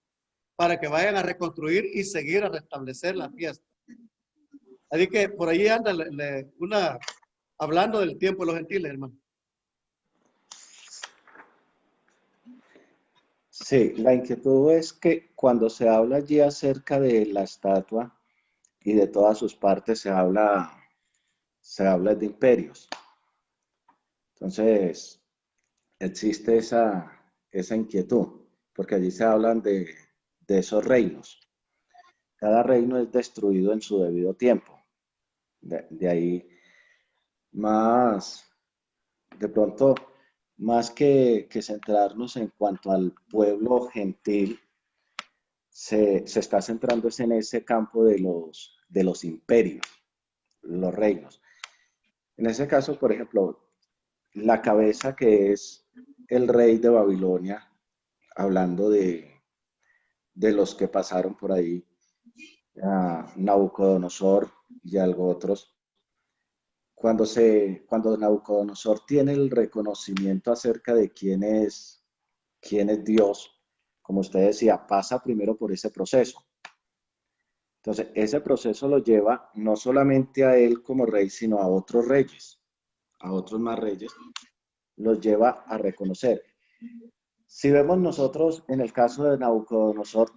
B: para que vayan a reconstruir y seguir a restablecer la fiesta. Así que por ahí anda hablando del tiempo de los gentiles, hermano.
D: Sí, la inquietud es que cuando se habla allí acerca de la estatua y de todas sus partes, se habla de imperios. Entonces, existe esa inquietud, porque allí se hablan de esos reinos. Cada reino es destruido en su debido tiempo. De ahí, de pronto, más que centrarnos en cuanto al pueblo gentil, se está centrando en ese campo de los imperios, los reinos. En ese caso, por ejemplo, la cabeza que es el rey de Babilonia, hablando de los que pasaron por ahí, Nabucodonosor y algo otros, cuando Nabucodonosor tiene el reconocimiento acerca de quién es Dios, como usted decía, pasa primero por ese proceso. Entonces, ese proceso lo lleva no solamente a él como rey, sino a otros reyes, a otros más reyes, los lleva a reconocer. Si vemos nosotros, en el caso de Nabucodonosor,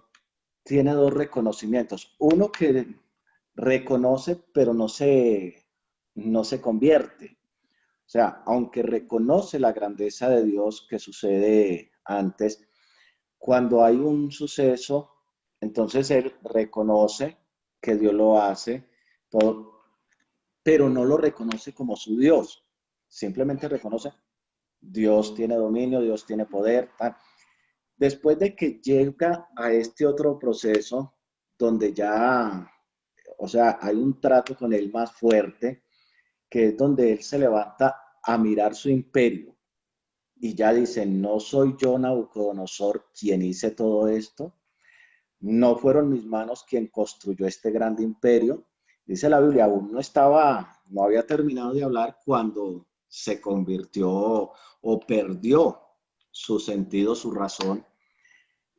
D: tiene dos reconocimientos. Uno que reconoce, pero no se no se convierte. O sea, aunque reconoce la grandeza de Dios que sucede antes, cuando hay un suceso, entonces él reconoce que Dios lo hace, todo, pero no lo reconoce como su Dios. Simplemente reconoce, Dios tiene dominio, Dios tiene poder. Tal. Después de que llega a este otro proceso, donde ya, o sea, hay un trato con él más fuerte, que es donde él se levanta a mirar su imperio y ya dice, no soy yo, Nabucodonosor, quien hice todo esto, no fueron mis manos quien construyó este grande imperio. Dice la Biblia, aún no había terminado de hablar cuando se convirtió o perdió su sentido, su razón,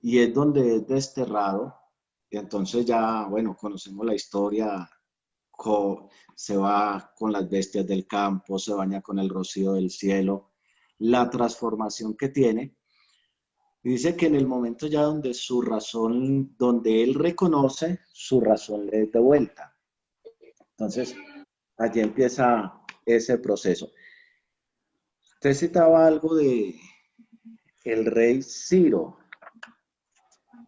D: y es donde es desterrado. Y entonces ya, bueno, conocemos la historia, se va con las bestias del campo, se baña con el rocío del cielo, la transformación que tiene. Y dice que en el momento ya donde su razón, donde él reconoce, su razón le es de vuelta. Entonces, allí empieza ese proceso. Usted citaba algo de el rey Ciro.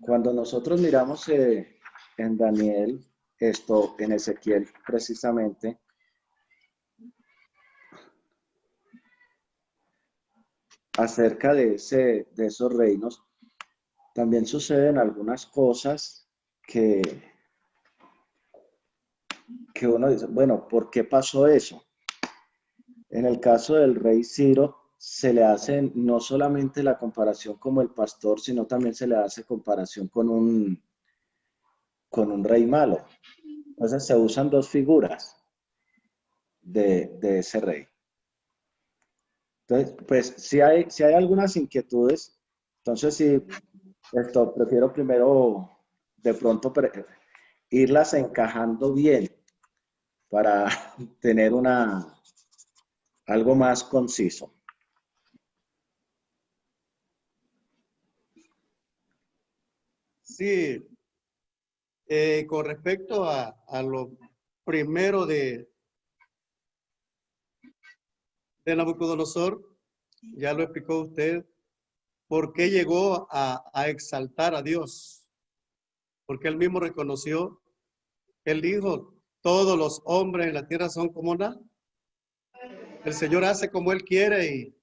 D: Cuando nosotros miramos en Daniel, esto en Ezequiel precisamente, acerca de esos reinos, también suceden algunas cosas que uno dice, bueno, ¿por qué pasó eso? En el caso del rey Ciro, se le hace no solamente la comparación como el pastor, sino también se le hace comparación con un rey malo. Entonces se usan dos figuras de ese rey. Entonces, pues si hay algunas inquietudes, entonces sí, prefiero primero de pronto irlas encajando bien para tener algo más conciso.
B: Sí, con respecto a lo primero de Nabucodonosor, ya lo explicó usted, por qué llegó a exaltar a Dios, porque él mismo reconoció, él dijo, todos los hombres en la tierra son como nada. El Señor hace como Él quiere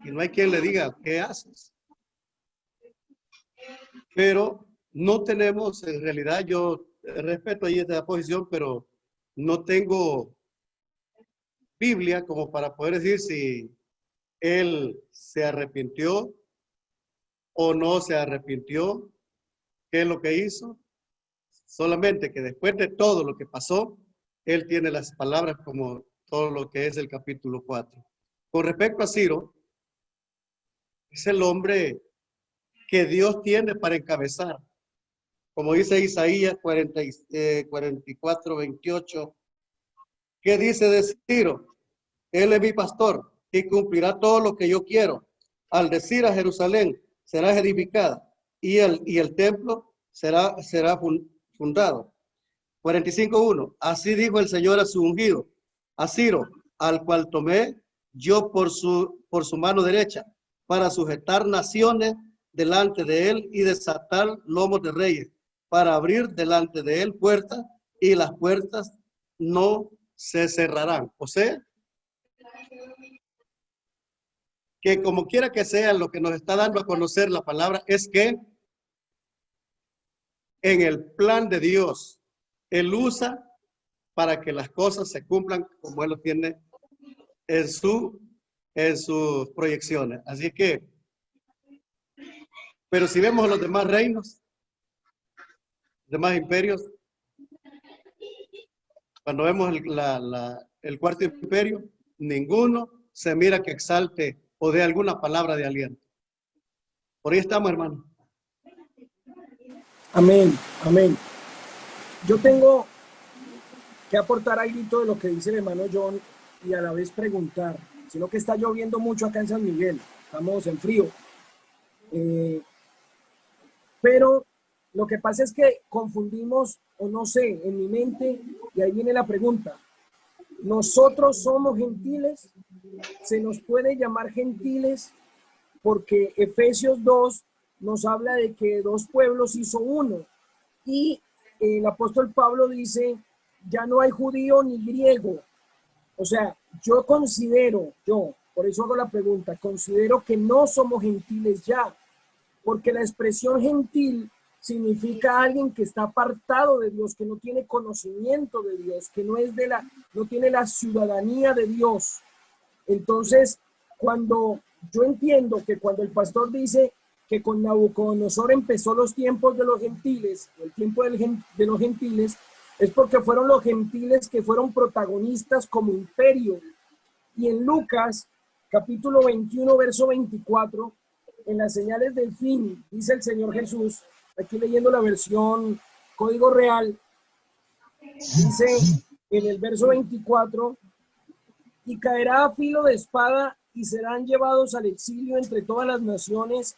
B: y no hay quien le diga, ¿qué haces? Pero no tenemos, en realidad yo respeto ahí esta posición, pero no tengo Biblia como para poder decir si Él se arrepintió o no se arrepintió, qué es lo que hizo. Solamente que después de todo lo que pasó, Él tiene las palabras como todo lo que es el capítulo 4. Con respecto a Ciro, es el hombre que Dios tiene para encabezar. Como dice Isaías 44, 28, ¿qué dice de Ciro? Él es mi pastor y cumplirá todo lo que yo quiero. Al decir a Jerusalén, será edificada y el templo será fundado. 45:1, así dijo el Señor a su ungido, a Ciro, al cual tomé yo por su mano derecha, para sujetar naciones delante de él y desatar lomos de reyes, para abrir delante de él puertas y las puertas no se cerrarán. O sea, que como quiera que sea, lo que nos está dando a conocer la palabra es que en el plan de Dios, Él usa para que las cosas se cumplan como Él lo tiene en sus proyecciones. Así que, pero si vemos los demás reinos, demás imperios, cuando vemos el cuarto imperio, ninguno se mira que exalte o dé alguna palabra de aliento. Por ahí estamos, hermano.
A: Amén, amén. Yo tengo que aportar algo de lo que dice el hermano John y a la vez preguntar, sino que está lloviendo mucho acá en San Miguel, estamos en frío. Pero lo que pasa es que confundimos, o no sé, en mi mente, y ahí viene la pregunta, Nosotros somos gentiles, se nos puede llamar gentiles porque Efesios 2 nos habla de que dos pueblos hizo uno. Y el apóstol Pablo dice, ya no hay judío ni griego. O sea, yo, por eso hago la pregunta, considero que no somos gentiles ya, porque la expresión gentil significa alguien que está apartado de Dios, que no tiene conocimiento de Dios, que no tiene la ciudadanía de Dios. Entonces, cuando yo entiendo que cuando el pastor dice que con Nabucodonosor empezó los tiempos de los gentiles, el tiempo de los gentiles, es porque fueron los gentiles que fueron protagonistas como imperio. Y en Lucas, capítulo 21, verso 24, en las señales del fin, dice el Señor Jesús, aquí leyendo la versión Código Real, dice en el verso 24, y caerá a filo de espada y serán llevados al exilio entre todas las naciones,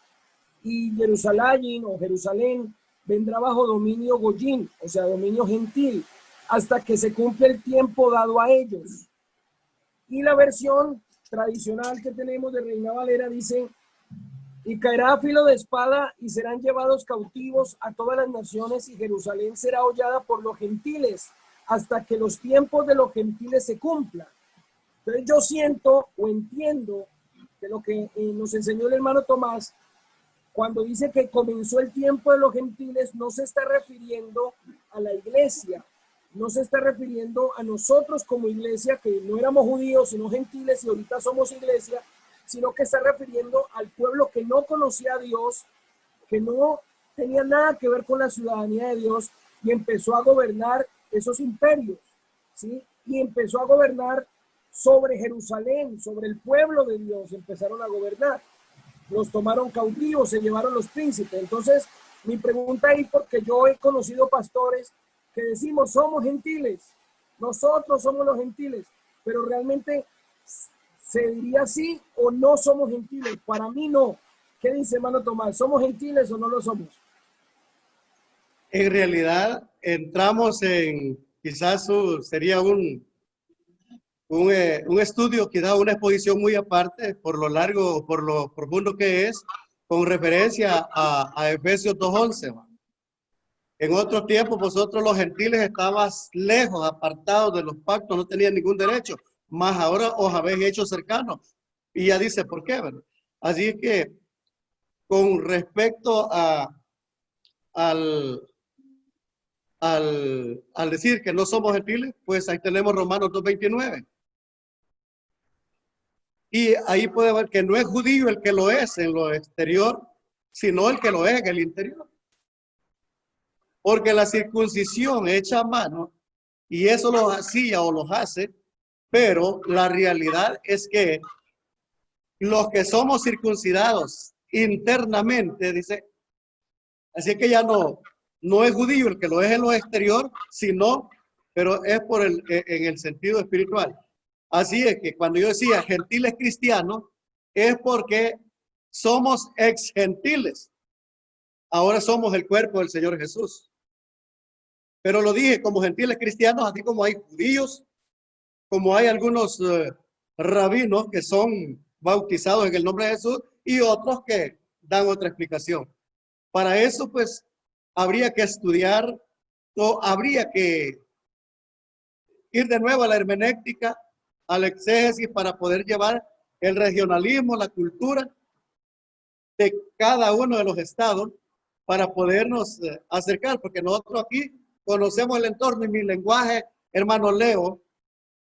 A: y Jerusalén vendrá bajo dominio goyín, o sea, dominio gentil, hasta que se cumple el tiempo dado a ellos. Y la versión tradicional que tenemos de Reina Valera dice, y caerá a filo de espada y serán llevados cautivos a todas las naciones, y Jerusalén será hollada por los gentiles hasta que los tiempos de los gentiles se cumplan. Entonces yo siento o entiendo que lo que nos enseñó el hermano Tomás, cuando dice que comenzó el tiempo de los gentiles, no se está refiriendo a la iglesia, no se está refiriendo a nosotros como iglesia, que no éramos judíos, sino gentiles, y ahorita somos iglesia, sino que está refiriendo al pueblo que no conocía a Dios, que no tenía nada que ver con la ciudadanía de Dios, y empezó a gobernar esos imperios, ¿sí? Y empezó a gobernar sobre Jerusalén, sobre el pueblo de Dios, empezaron a gobernar. Los tomaron cautivos, se llevaron los príncipes. Entonces, mi pregunta ahí, porque yo he conocido pastores que decimos, somos gentiles, nosotros somos los gentiles, pero realmente se diría así o no somos gentiles. Para mí no. ¿Qué dice hermano Tomás? ¿Somos gentiles o no lo somos?
B: En realidad, entramos en, quizás sería un estudio que da una exposición muy aparte por lo largo, por lo profundo que es, con referencia a Efesios 2:11. En otro tiempo vosotros los gentiles estabas lejos, apartados de los pactos, no tenían ningún derecho, mas ahora os habéis hecho cercanos. Y ya dice por qué, ¿verdad? Así que con respecto al decir que no somos gentiles, pues ahí tenemos Romanos 2:29. Y ahí puede ver que no es judío el que lo es en lo exterior, sino el que lo es en el interior. Porque la circuncisión hecha a mano, y eso los hacía o los hace, pero la realidad es que los que somos circuncidados internamente, dice, así que ya no es judío el que lo es en lo exterior, sino, pero es en el sentido espiritual. Así es que cuando yo decía gentiles cristianos, es porque somos ex gentiles. Ahora somos el cuerpo del Señor Jesús. Pero lo dije como gentiles cristianos, así como hay judíos, como hay algunos rabinos que son bautizados en el nombre de Jesús y otros que dan otra explicación. Para eso, pues, habría que estudiar o habría que ir de nuevo a la hermenéutica, al exégesis, para poder llevar el regionalismo, la cultura de cada uno de los estados para podernos acercar, porque nosotros aquí conocemos el entorno y mi lenguaje, hermano Leo,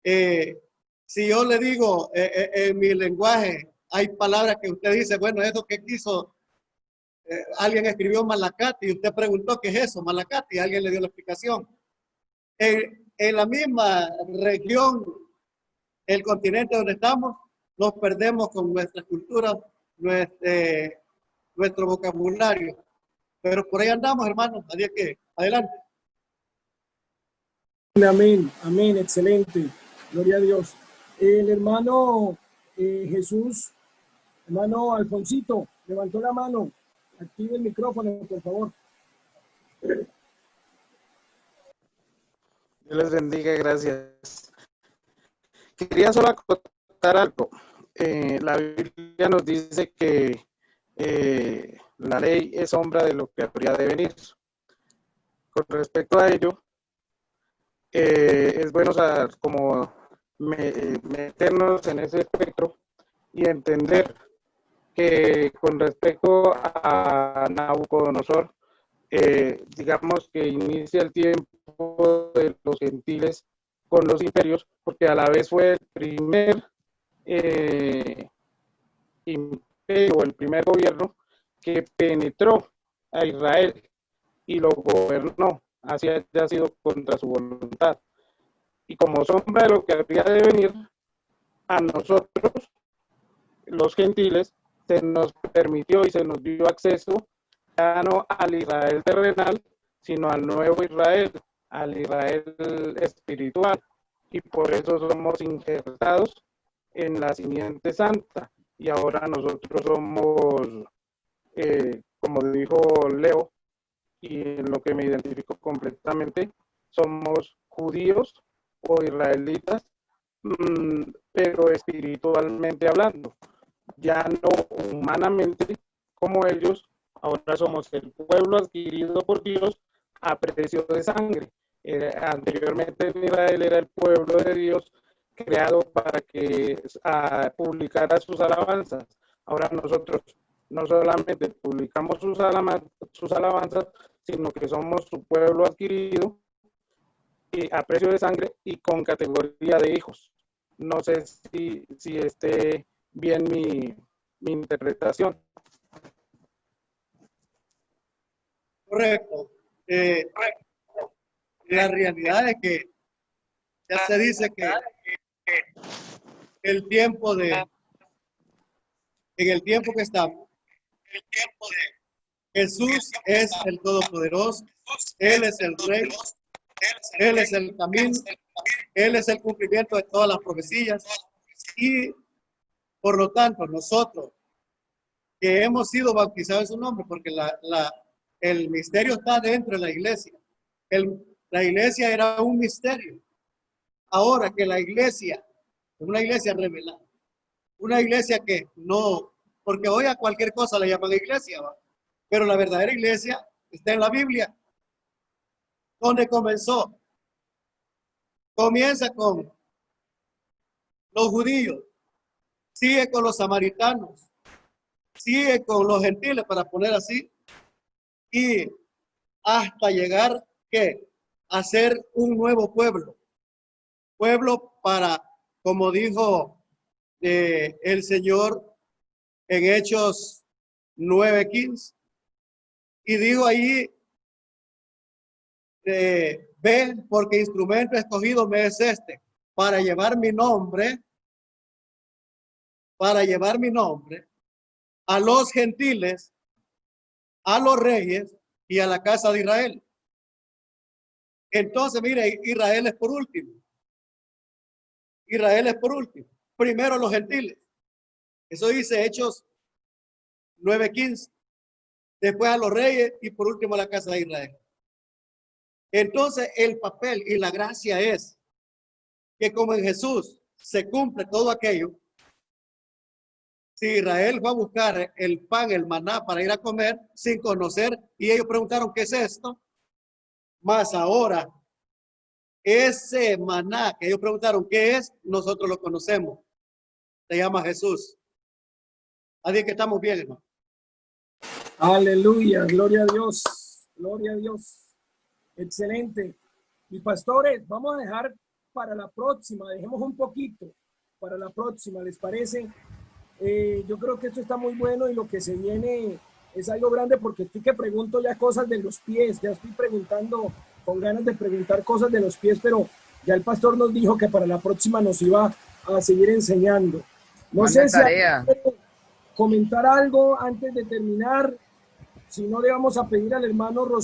B: si yo le digo en mi lenguaje, hay palabras que usted dice, bueno, eso que quiso, alguien escribió Malacate y usted preguntó qué es eso, Malacate, y alguien le dio la explicación. En la misma región, el continente donde estamos, nos perdemos con nuestra cultura, nuestro vocabulario. Pero por ahí andamos, hermanos, así que adelante.
A: Amén, amén, excelente, gloria a Dios. El hermano Jesús, hermano Alfonsito, levantó la mano, active el micrófono, por favor.
E: Dios les bendiga, gracias. quería solo acotar algo. La Biblia nos dice que la ley es sombra de lo que habría de venir. Con respecto a ello, es bueno saber cómo meternos en ese espectro y entender que con respecto a Nabucodonosor, digamos que inicia el tiempo de los gentiles con los imperios, porque a la vez fue el primer imperio, el primer gobierno que penetró a Israel y lo gobernó, así haya sido contra su voluntad. Y como sombra de lo que habría de venir, a nosotros, los gentiles, se nos permitió y se nos dio acceso ya no al Israel terrenal, sino al nuevo Israel, al Israel espiritual. Y por eso somos injertados en la simiente santa. Y ahora nosotros somos, como dijo Leo, y en lo que me identifico completamente, somos judíos o israelitas, pero espiritualmente hablando, ya no humanamente como ellos. Ahora somos el pueblo adquirido por Dios a precio de sangre. Anteriormente en Israel era el pueblo de Dios creado para que publicara sus alabanzas. Ahora nosotros no solamente publicamos sus alabanzas, sino que somos su pueblo adquirido y a precio de sangre y con categoría de hijos. No sé si esté bien mi interpretación.
B: Correcto. La realidad es que ya se dice que el tiempo en el tiempo que estamos, Jesús es el Todopoderoso, Él es el Rey, Él es el camino, Él es el cumplimiento de todas las profecías y por lo tanto nosotros que hemos sido bautizados en su nombre, porque el misterio está dentro de la iglesia. La iglesia era un misterio. Ahora que la iglesia es una iglesia revelada, una iglesia que no, porque hoy a cualquier cosa le llaman iglesia, ¿va? Pero la verdadera iglesia está en la Biblia. ¿Dónde comenzó? Comienza con los judíos, sigue con los samaritanos, sigue con los gentiles, para poner así, y hasta llegar ¿qué? A ser un nuevo pueblo. Pueblo para, como dijo el Señor en Hechos 9:15, y dijo ahí, ven, porque instrumento escogido me es este, para llevar mi nombre a los gentiles, a los reyes y a la casa de Israel. Entonces, mire, Israel es por último. Israel es por último. Primero los gentiles. Eso dice Hechos 9:15. Después a los reyes y por último a la casa de Israel. Entonces, el papel y la gracia es que como en Jesús se cumple todo aquello, si Israel fue a buscar el pan, el maná para ir a comer sin conocer, y ellos preguntaron, ¿qué es esto? Más ahora, ese maná que ellos preguntaron, ¿qué es? Nosotros lo conocemos. Se llama Jesús. Así que estamos bien, hermano.
A: Aleluya, gloria a Dios, gloria a Dios. Excelente. Y pastores, vamos a dejar para la próxima, dejemos un poquito para la próxima, ¿les parece? Yo creo que esto está muy bueno y lo que se viene es algo grande, porque estoy que pregunto ya cosas de los pies, ya estoy preguntando con ganas de preguntar cosas de los pies, pero ya el pastor nos dijo que para la próxima nos iba a seguir enseñando. No sé si comentar algo antes de terminar, si no le vamos a pedir al hermano Ros